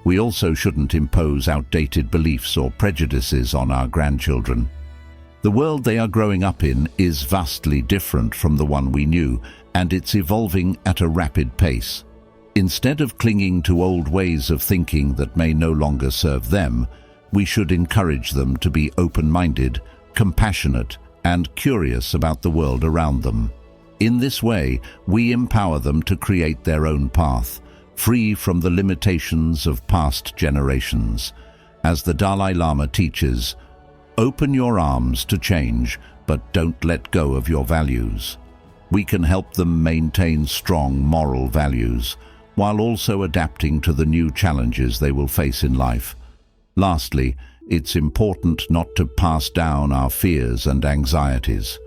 Speaker 1: We also shouldn't impose outdated beliefs or prejudices on our grandchildren. The world they are growing up in is vastly different from the one we knew, and it's evolving at a rapid pace. Instead of clinging to old ways of thinking that may no longer serve them, we should encourage them to be open-minded, compassionate, and curious about the world around them. In this way, we empower them to create their own path, free from the limitations of past generations. As the Dalai Lama teaches, open your arms to change, but don't let go of your values. We can help them maintain strong moral values, while also adapting to the new challenges they will face in life. Lastly, it's important not to pass down our fears and anxieties.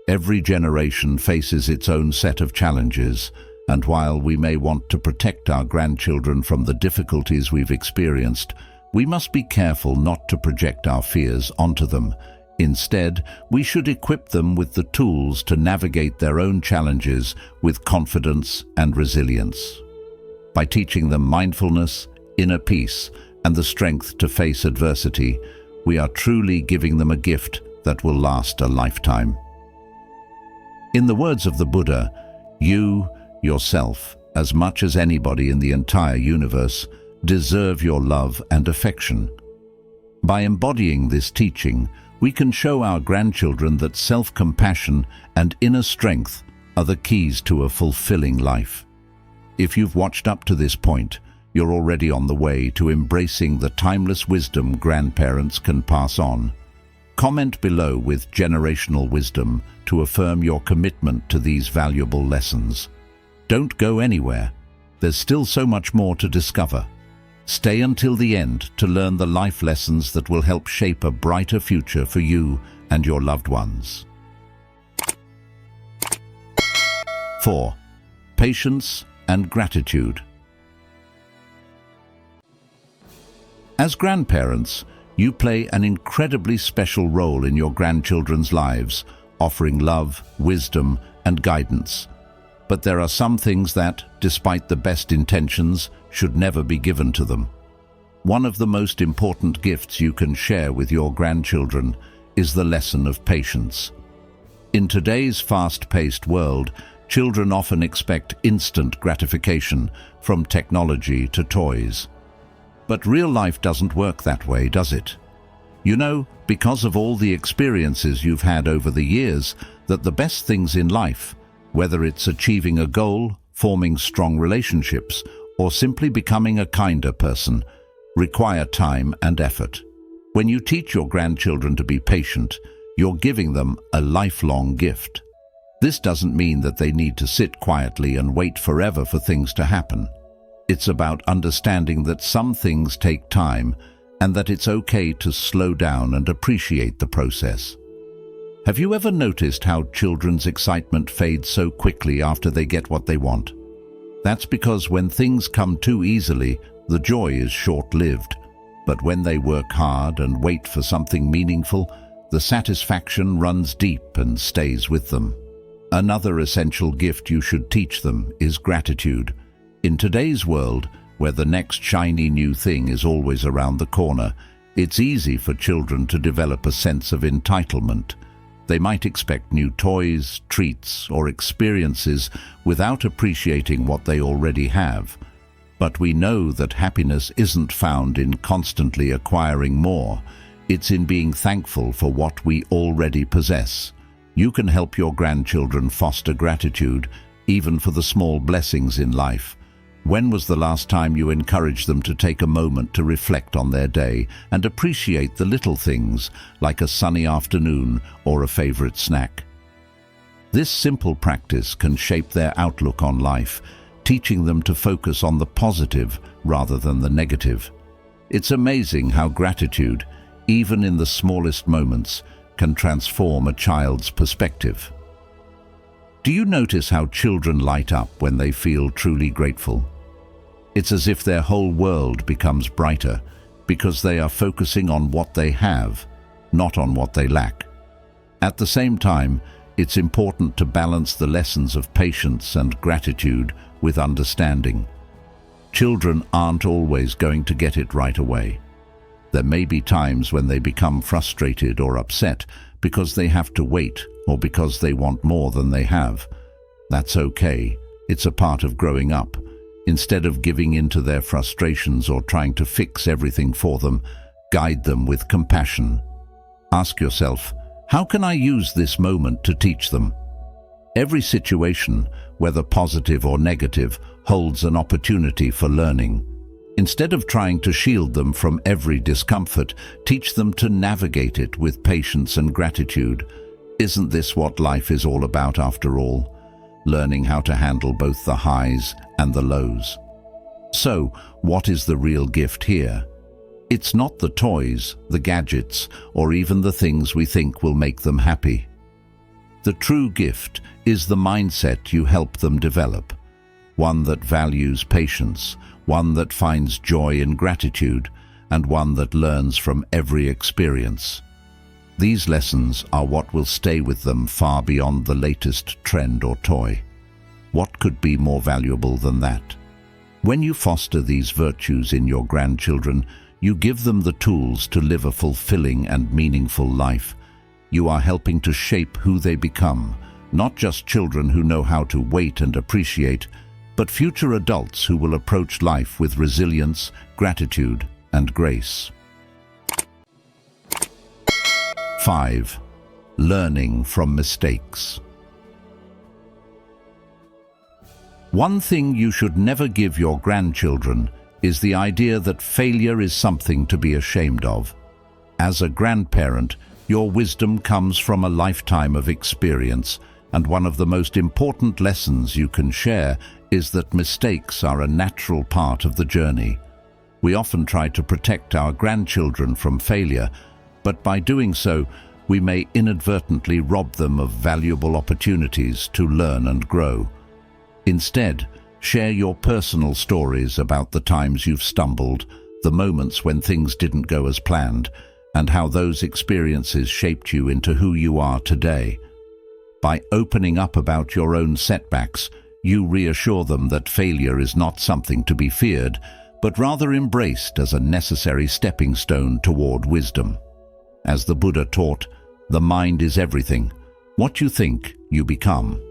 Speaker 1: Every generation faces its own set of challenges, and while we may want to protect our grandchildren from the difficulties we've experienced, we must be careful not to project our fears onto them. Instead, we should equip them with the tools to navigate their own challenges with confidence and resilience. By teaching them mindfulness, inner peace, and the strength to face adversity, we are truly giving them a gift that will last a lifetime. In the words of the Buddha, you, yourself, as much as anybody in the entire universe, deserve your love and affection. By embodying this teaching, we can show our grandchildren that self-compassion and inner strength are the keys to a fulfilling life. If you've watched up to this point, you're already on the way to embracing the timeless wisdom grandparents can pass on. Comment below with generational wisdom to affirm your commitment to these valuable lessons. Don't go anywhere. There's still so much more to discover. Stay until the end to learn the life lessons that will help shape a brighter future for you and your loved ones. 4. Patience and gratitude. As grandparents, you play an incredibly special role in your grandchildren's lives, offering love, wisdom, and guidance. But there are some things that, despite the best intentions, should never be given to them. One of the most important gifts you can share with your grandchildren is the lesson of patience. In today's fast-paced world, children often expect instant gratification, from technology to toys. But real life doesn't work that way, does it? You know, because of all the experiences you've had over the years, that the best things in life, whether it's achieving a goal, forming strong relationships, or simply becoming a kinder person, require time and effort. When you teach your grandchildren to be patient, you're giving them a lifelong gift. This doesn't mean that they need to sit quietly and wait forever for things to happen. It's about understanding that some things take time and that it's okay to slow down and appreciate the process. Have you ever noticed how children's excitement fades so quickly after they get what they want? That's because when things come too easily, the joy is short-lived. But when they work hard and wait for something meaningful, the satisfaction runs deep and stays with them. Another essential gift you should teach them is gratitude. In today's world, where the next shiny new thing is always around the corner, It's easy for children to develop a sense of entitlement. They might expect new toys, treats, or experiences without appreciating what they already have. But we know that happiness isn't found in constantly acquiring more. It's in being thankful for what we already possess. You can help your grandchildren foster gratitude, even for the small blessings in life. When was the last time you encouraged them to take a moment to reflect on their day and appreciate the little things, like a sunny afternoon or a favorite snack? This simple practice can shape their outlook on life, teaching them to focus on the positive rather than the negative. It's amazing how gratitude, even in the smallest moments, can transform a child's perspective. Do you notice how children light up when they feel truly grateful? It's as if their whole world becomes brighter because they are focusing on what they have, not on what they lack. At the same time, it's important to balance the lessons of patience and gratitude with understanding. Children aren't always going to get it right away. There may be times when they become frustrated or upset because they have to wait or because they want more than they have. That's okay. It's a part of growing up. Instead of giving in to their frustrations or trying to fix everything for them, guide them with compassion. Ask yourself, how can I use this moment to teach them? Every situation, whether positive or negative, holds an opportunity for learning. Instead of trying to shield them from every discomfort, teach them to navigate it with patience and gratitude. Isn't this what life is all about after all? Learning how to handle both the highs and the lows. So, what is the real gift here? It's not the toys, the gadgets, or even the things we think will make them happy. The true gift is the mindset you help them develop, one that values patience, one that finds joy in gratitude, and one that learns from every experience. These lessons are what will stay with them far beyond the latest trend or toy. What could be more valuable than that? When you foster these virtues in your grandchildren, you give them the tools to live a fulfilling and meaningful life. You are helping to shape who they become, not just children who know how to wait and appreciate, but future adults who will approach life with resilience, gratitude, and grace. 5. Learning from mistakes. One thing you should never give your grandchildren is the idea that failure is something to be ashamed of. As a grandparent, your wisdom comes from a lifetime of experience, and one of the most important lessons you can share is that mistakes are a natural part of the journey. We often try to protect our grandchildren from failure, but by doing so, we may inadvertently rob them of valuable opportunities to learn and grow. Instead, share your personal stories about the times you've stumbled, the moments when things didn't go as planned, and how those experiences shaped you into who you are today. By opening up about your own setbacks, you reassure them that failure is not something to be feared, but rather embraced as a necessary stepping stone toward wisdom. As the Buddha taught, the mind is everything. What you think, you become.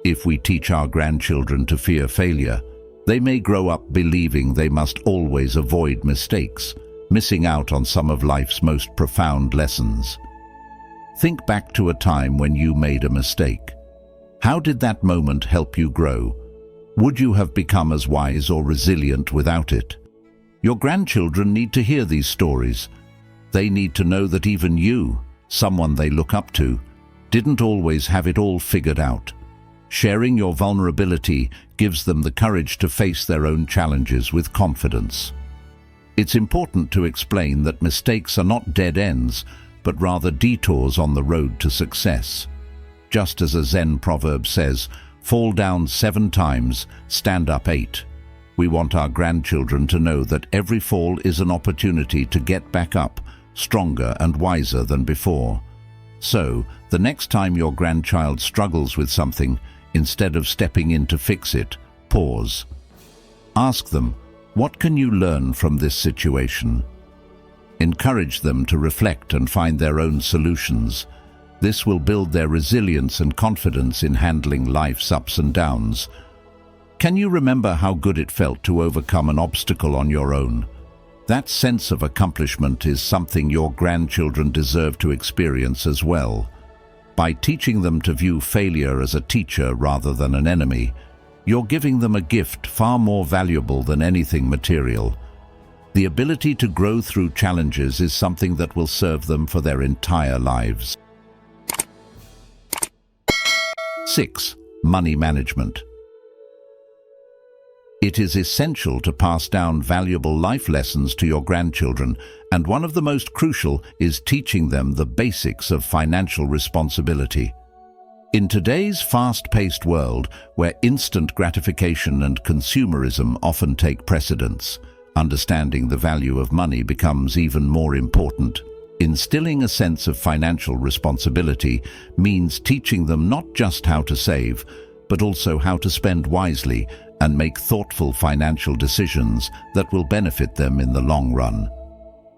Speaker 1: If we teach our grandchildren to fear failure, they may grow up believing they must always avoid mistakes, missing out on some of life's most profound lessons. Think back to a time when you made a mistake. How did that moment help you grow? Would you have become as wise or resilient without it? Your grandchildren need to hear these stories. They need to know that even you, someone they look up to, didn't always have it all figured out. Sharing your vulnerability gives them the courage to face their own challenges with confidence. It's important to explain that mistakes are not dead ends, but rather detours on the road to success. Just as a Zen proverb says, "Fall down 7 times, stand up 8." We want our grandchildren to know that every fall is an opportunity to get back up, stronger and wiser than before. So, the next time your grandchild struggles with something, instead of stepping in to fix it, pause. Ask them, what can you learn from this situation? Encourage them to reflect and find their own solutions. This will build their resilience and confidence in handling life's ups and downs. Can you remember how good it felt to overcome an obstacle on your own? That sense of accomplishment is something your grandchildren deserve to experience as well. By teaching them to view failure as a teacher rather than an enemy, you're giving them a gift far more valuable than anything material. The ability to grow through challenges is something that will serve them for their entire lives. 6. Money management. It is essential to pass down valuable life lessons to your grandchildren, and one of the most crucial is teaching them the basics of financial responsibility. In today's fast-paced world, where instant gratification and consumerism often take precedence, understanding the value of money becomes even more important. Instilling a sense of financial responsibility means teaching them not just how to save, but also how to spend wisely and make thoughtful financial decisions that will benefit them in the long run.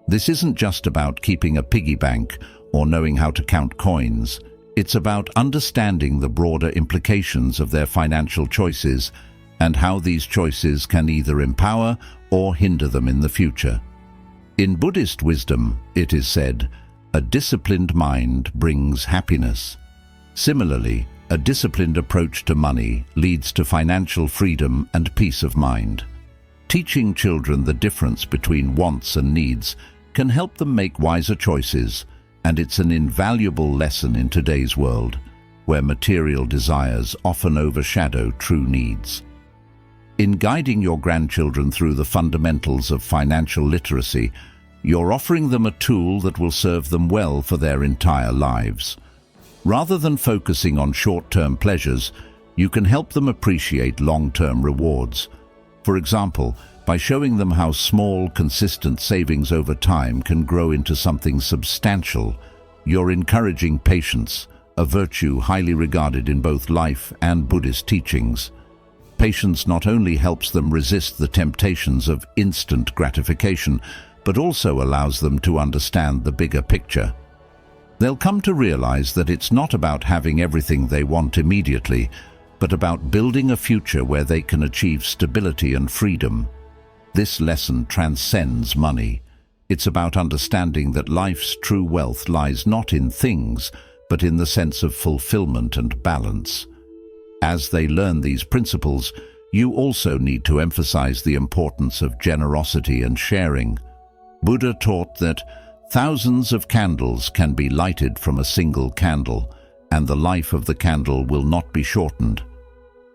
Speaker 1: This isn't just about keeping a piggy bank or knowing how to count coins. It's about understanding the broader implications of their financial choices and how these choices can either empower or hinder them in the future. In Buddhist wisdom, it is said, "A disciplined mind brings happiness." Similarly, a disciplined approach to money leads to financial freedom and peace of mind. Teaching children the difference between wants and needs can help them make wiser choices, and it's an invaluable lesson in today's world, where material desires often overshadow true needs. In guiding your grandchildren through the fundamentals of financial literacy, you're offering them a tool that will serve them well for their entire lives. Rather than focusing on short-term pleasures, you can help them appreciate long-term rewards. For example, by showing them how small, consistent savings over time can grow into something substantial, you're encouraging patience, a virtue highly regarded in both life and Buddhist teachings. Patience not only helps them resist the temptations of instant gratification, but also allows them to understand the bigger picture. They'll come to realize that it's not about having everything they want immediately, but about building a future where they can achieve stability and freedom. This lesson transcends money. It's about understanding that life's true wealth lies not in things, but in the sense of fulfillment and balance. As they learn these principles, you also need to emphasize the importance of generosity and sharing. Buddha taught that thousands of candles can be lighted from a single candle, and the life of the candle will not be shortened.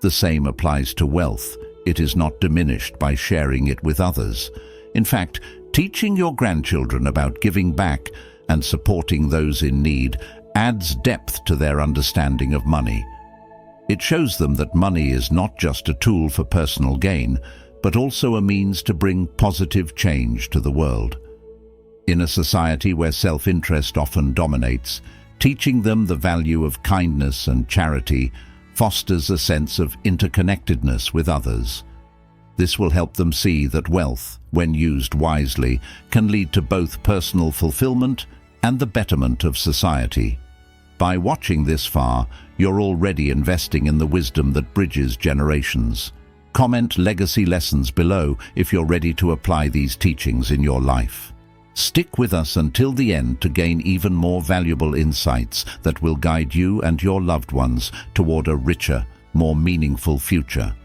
Speaker 1: The same applies to wealth. It is not diminished by sharing it with others. In fact, teaching your grandchildren about giving back and supporting those in need adds depth to their understanding of money. It shows them that money is not just a tool for personal gain, but also a means to bring positive change to the world. In a society where self-interest often dominates, teaching them the value of kindness and charity fosters a sense of interconnectedness with others. This will help them see that wealth, when used wisely, can lead to both personal fulfillment and the betterment of society. By watching this far, you're already investing in the wisdom that bridges generations. Comment legacy lessons below if you're ready to apply these teachings in your life. Stick with us until the end to gain even more valuable insights that will guide you and your loved ones toward a richer, more meaningful future.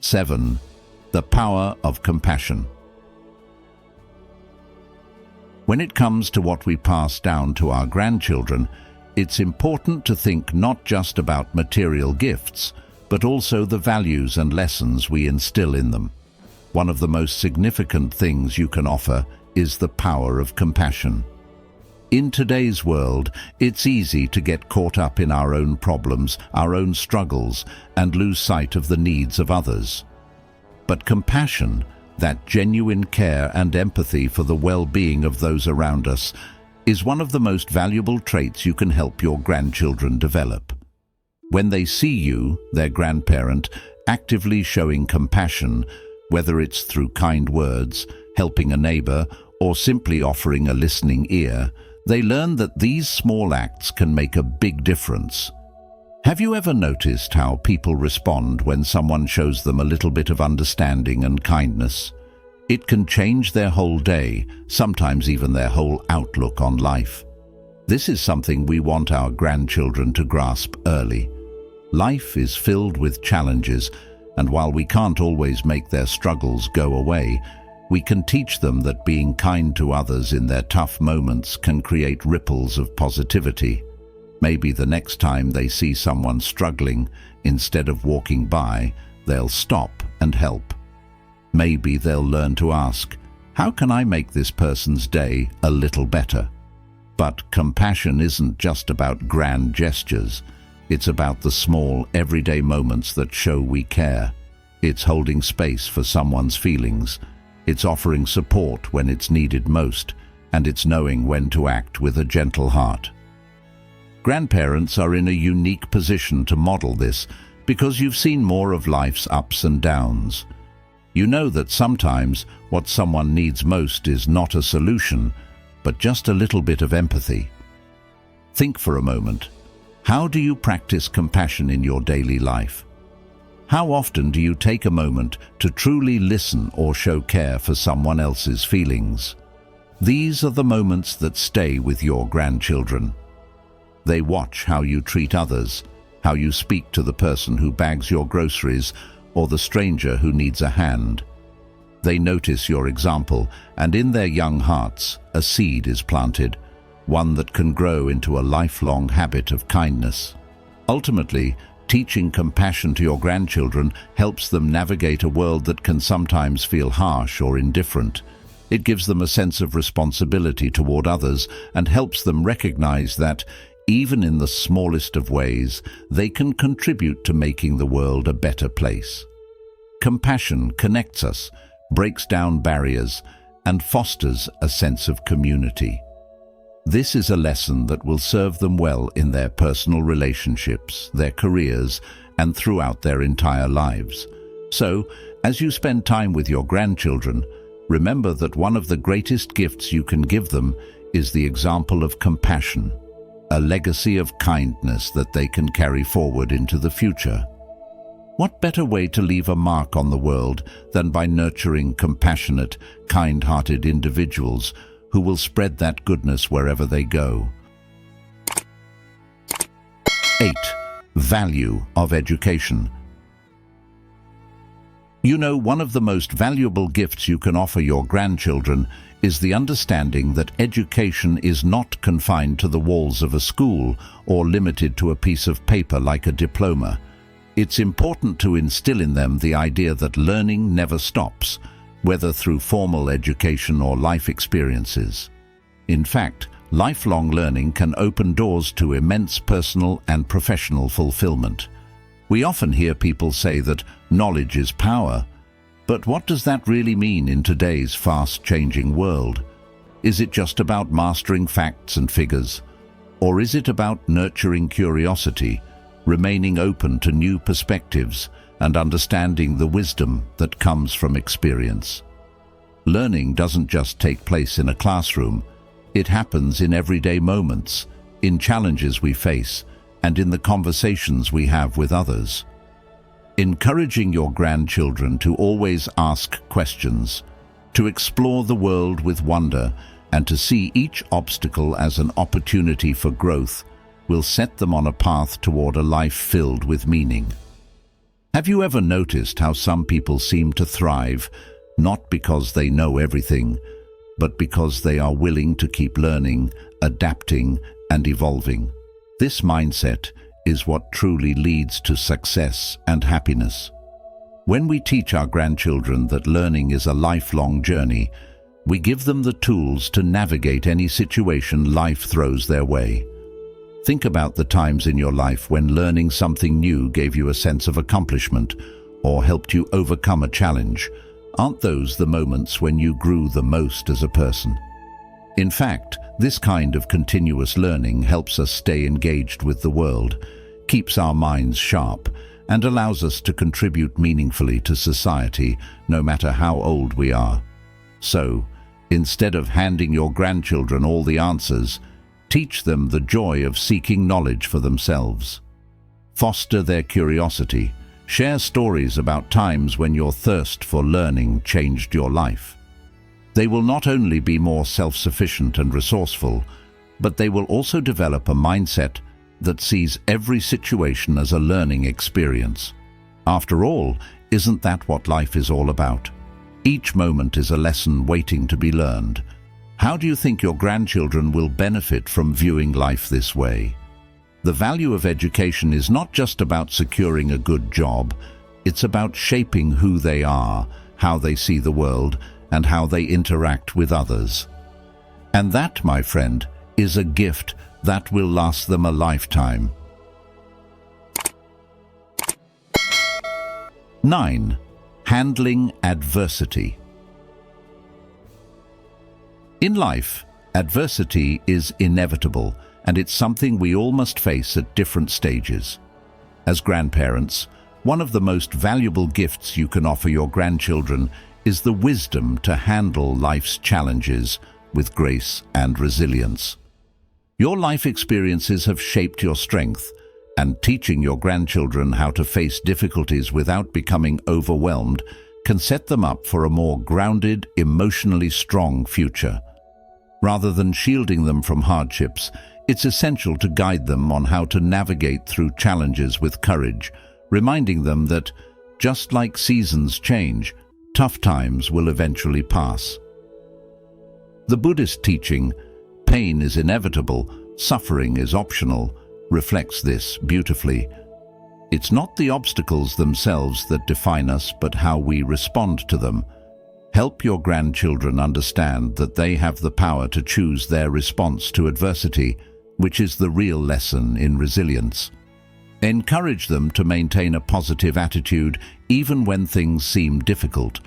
Speaker 1: 7. The power of compassion. When it comes to what we pass down to our grandchildren, it's important to think not just about material gifts, but also the values and lessons we instill in them. One of the most significant things you can offer is the power of compassion. In today's world, it's easy to get caught up in our own problems, our own struggles, and lose sight of the needs of others. But compassion, that genuine care and empathy for the well-being of those around us, is one of the most valuable traits you can help your grandchildren develop. When they see you, their grandparent, actively showing compassion, Whether it's through kind words, helping a neighbor, or simply offering a listening ear, they learn that these small acts can make a big difference. Have you ever noticed how people respond when someone shows them a little bit of understanding and kindness? It can change their whole day, sometimes even their whole outlook on life. This is something we want our grandchildren to grasp early. Life is filled with challenges, and while we can't always make their struggles go away, we can teach them that being kind to others in their tough moments can create ripples of positivity. Maybe the next time they see someone struggling, instead of walking by, they'll stop and help. Maybe they'll learn to ask, "How can I make this person's day a little better?" But compassion isn't just about grand gestures. It's about the small, everyday moments that show we care. It's holding space for someone's feelings. It's offering support when it's needed most, and it's knowing when to act with a gentle heart. Grandparents are in a unique position to model this because you've seen more of life's ups and downs. You know that sometimes what someone needs most is not a solution, but just a little bit of empathy. Think for a moment. How do you practice compassion in your daily life? How often do you take a moment to truly listen or show care for someone else's feelings? These are the moments that stay with your grandchildren. They watch how you treat others, how you speak to the person who bags your groceries or the stranger who needs a hand. They notice your example, and in their young hearts, a seed is planted, one that can grow into a lifelong habit of kindness. Ultimately, teaching compassion to your grandchildren helps them navigate a world that can sometimes feel harsh or indifferent. It gives them a sense of responsibility toward others and helps them recognize that, even in the smallest of ways, they can contribute to making the world a better place. Compassion connects us, breaks down barriers, and fosters a sense of community. This is a lesson that will serve them well in their personal relationships, their careers, and throughout their entire lives. So, as you spend time with your grandchildren, remember that one of the greatest gifts you can give them is the example of compassion, a legacy of kindness that they can carry forward into the future. What better way to leave a mark on the world than by nurturing compassionate, kind-hearted individuals who will spread that goodness wherever they go? 8. Value of education. You know, one of the most valuable gifts you can offer your grandchildren is the understanding that education is not confined to the walls of a school or limited to a piece of paper like a diploma. It's important to instill in them the idea that learning never stops, whether through formal education or life experiences. In fact, lifelong learning can open doors to immense personal and professional fulfillment. We often hear people say that knowledge is power, but what does that really mean in today's fast-changing world? Is it just about mastering facts and figures? Or is it about nurturing curiosity, remaining open to new perspectives, and understanding the wisdom that comes from experience? Learning doesn't just take place in a classroom. It happens in everyday moments, in challenges we face, and in the conversations we have with others. Encouraging your grandchildren to always ask questions, to explore the world with wonder, and to see each obstacle as an opportunity for growth will set them on a path toward a life filled with meaning. Have you ever noticed how some people seem to thrive, not because they know everything, but because they are willing to keep learning, adapting, and evolving? This mindset is what truly leads to success and happiness. When we teach our grandchildren that learning is a lifelong journey, we give them the tools to navigate any situation life throws their way. Think about the times in your life when learning something new gave you a sense of accomplishment or helped you overcome a challenge. Aren't those the moments when you grew the most as a person? In fact, this kind of continuous learning helps us stay engaged with the world, keeps our minds sharp, and allows us to contribute meaningfully to society, no matter how old we are. So, instead of handing your grandchildren all the answers, teach them the joy of seeking knowledge for themselves. Foster their curiosity. Share stories about times when your thirst for learning changed your life. They will not only be more self-sufficient and resourceful, but they will also develop a mindset that sees every situation as a learning experience. After all, isn't that what life is all about? Each moment is a lesson waiting to be learned. How do you think your grandchildren will benefit from viewing life this way? The value of education is not just about securing a good job, it's about shaping who they are, how they see the world, and how they interact with others. And that, my friend, is a gift that will last them a lifetime. 9. Handling adversity. In life, adversity is inevitable, and it's something we all must face at different stages. As grandparents, one of the most valuable gifts you can offer your grandchildren is the wisdom to handle life's challenges with grace and resilience. Your life experiences have shaped your strength, and teaching your grandchildren how to face difficulties without becoming overwhelmed can set them up for a more grounded, emotionally strong future. Rather than shielding them from hardships, it's essential to guide them on how to navigate through challenges with courage, reminding them that, just like seasons change, tough times will eventually pass. The Buddhist teaching, "Pain is inevitable, suffering is optional," reflects this beautifully. It's not the obstacles themselves that define us, but how we respond to them. Help your grandchildren understand that they have the power to choose their response to adversity, which is the real lesson in resilience. Encourage them to maintain a positive attitude even when things seem difficult,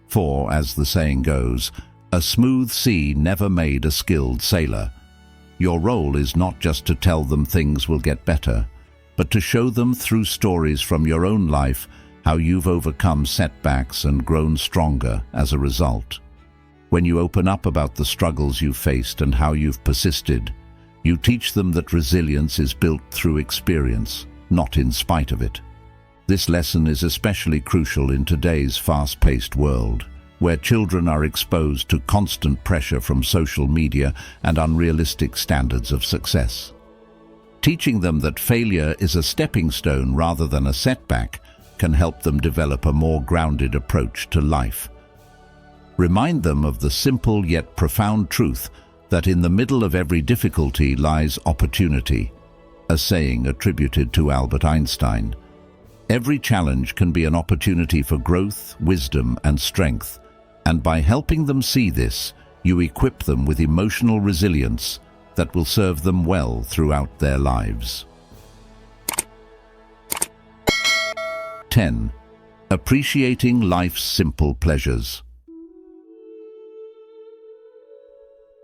Speaker 1: for, as the saying goes, a smooth sea never made a skilled sailor. Your role is not just to tell them things will get better, but to show them through stories from your own life how you've overcome setbacks and grown stronger as a result. When you open up about the struggles you've faced and how you've persisted, you teach them that resilience is built through experience, not in spite of it. This lesson is especially crucial in today's fast-paced world, where children are exposed to constant pressure from social media and unrealistic standards of success. Teaching them that failure is a stepping stone rather than a setback can help them develop a more grounded approach to life. Remind them of the simple yet profound truth that in the middle of every difficulty lies opportunity, a saying attributed to Albert Einstein. Every challenge can be an opportunity for growth, wisdom, and strength, and by helping them see this, you equip them with emotional resilience that will serve them well throughout their lives. 10. Appreciating life's simple pleasures.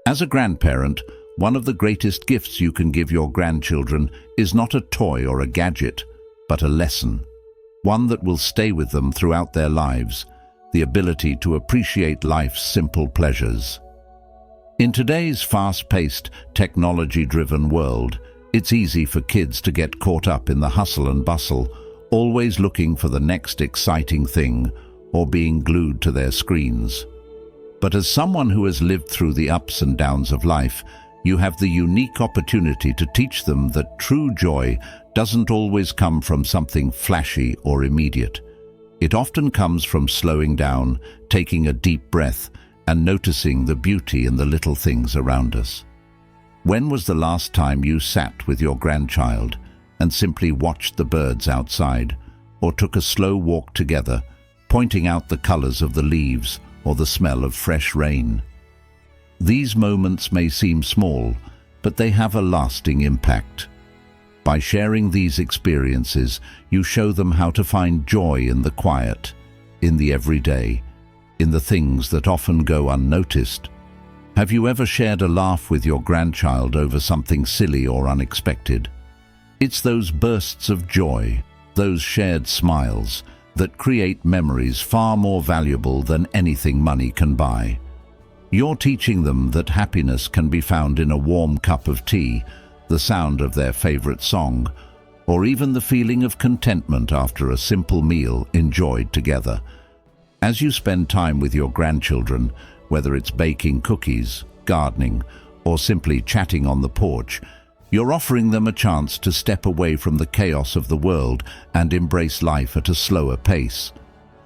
Speaker 1: As a grandparent, one of the greatest gifts you can give your grandchildren is not a toy or a gadget, but a lesson, one that will stay with them throughout their lives, the ability to appreciate life's simple pleasures. In today's fast-paced, technology-driven world, it's easy for kids to get caught up in the hustle and bustle, always looking for the next exciting thing or being glued to their screens. But as someone who has lived through the ups and downs of life, you have the unique opportunity to teach them that true joy doesn't always come from something flashy or immediate. It often comes from slowing down, taking a deep breath, and noticing the beauty in the little things around us. When was the last time you sat with your grandchild and simply watched the birds outside, or took a slow walk together, pointing out the colors of the leaves or the smell of fresh rain? These moments may seem small, but they have a lasting impact. By sharing these experiences, you show them how to find joy in the quiet, in the everyday, in the things that often go unnoticed. Have you ever shared a laugh with your grandchild over something silly or unexpected? It's those bursts of joy, those shared smiles that create memories far more valuable than anything money can buy. You're teaching them that happiness can be found in a warm cup of tea, the sound of their favorite song, or even the feeling of contentment after a simple meal enjoyed together. As you spend time with your grandchildren, whether it's baking cookies, gardening, or simply chatting on the porch, you're offering them a chance to step away from the chaos of the world and embrace life at a slower pace.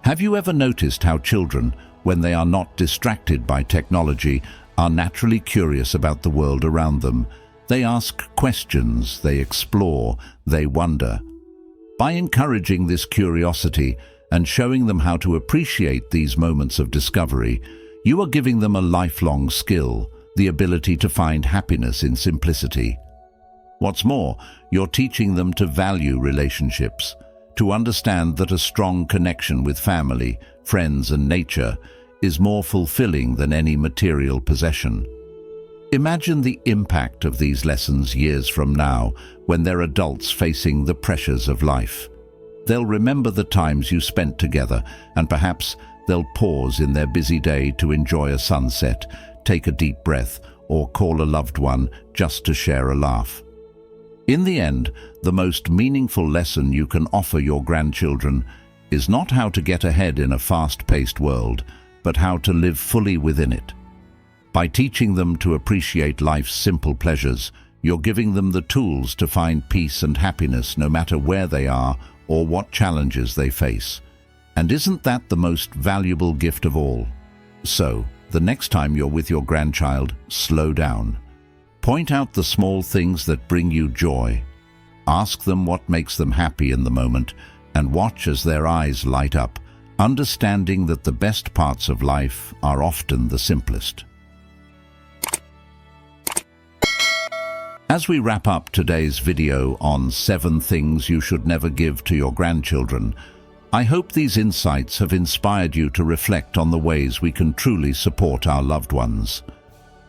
Speaker 1: Have you ever noticed how children, when they are not distracted by technology, are naturally curious about the world around them? They ask questions, they explore, they wonder. By encouraging this curiosity and showing them how to appreciate these moments of discovery, you are giving them a lifelong skill, the ability to find happiness in simplicity. What's more, you're teaching them to value relationships, to understand that a strong connection with family, friends, and nature is more fulfilling than any material possession. Imagine the impact of these lessons years from now, when they're adults facing the pressures of life. They'll remember the times you spent together, and perhaps they'll pause in their busy day to enjoy a sunset, take a deep breath, or call a loved one just to share a laugh. In the end, the most meaningful lesson you can offer your grandchildren is not how to get ahead in a fast-paced world, but how to live fully within it. By teaching them to appreciate life's simple pleasures, you're giving them the tools to find peace and happiness no matter where they are or what challenges they face. And isn't that the most valuable gift of all? So, the next time you're with your grandchild, slow down. Point out the small things that bring you joy. Ask them what makes them happy in the moment, and watch as their eyes light up, understanding that the best parts of life are often the simplest. As we wrap up today's video on 7 things you should never give to your grandchildren, I hope these insights have inspired you to reflect on the ways we can truly support our loved ones.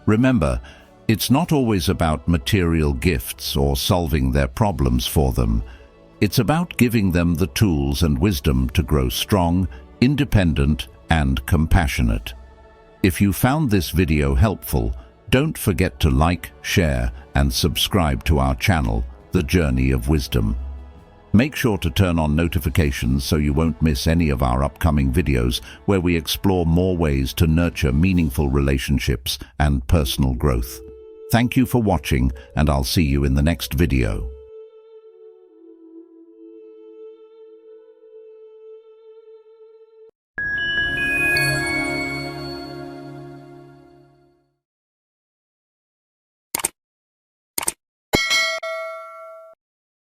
Speaker 1: Remember, it's not always about material gifts or solving their problems for them. It's about giving them the tools and wisdom to grow strong, independent, and compassionate. If you found this video helpful, don't forget to like, share, and subscribe to our channel, The Journey of Wisdom. Make sure to turn on notifications so you won't miss any of our upcoming videos where we explore more ways to nurture meaningful relationships and personal growth. Thank you for watching, and I'll see you in the next video.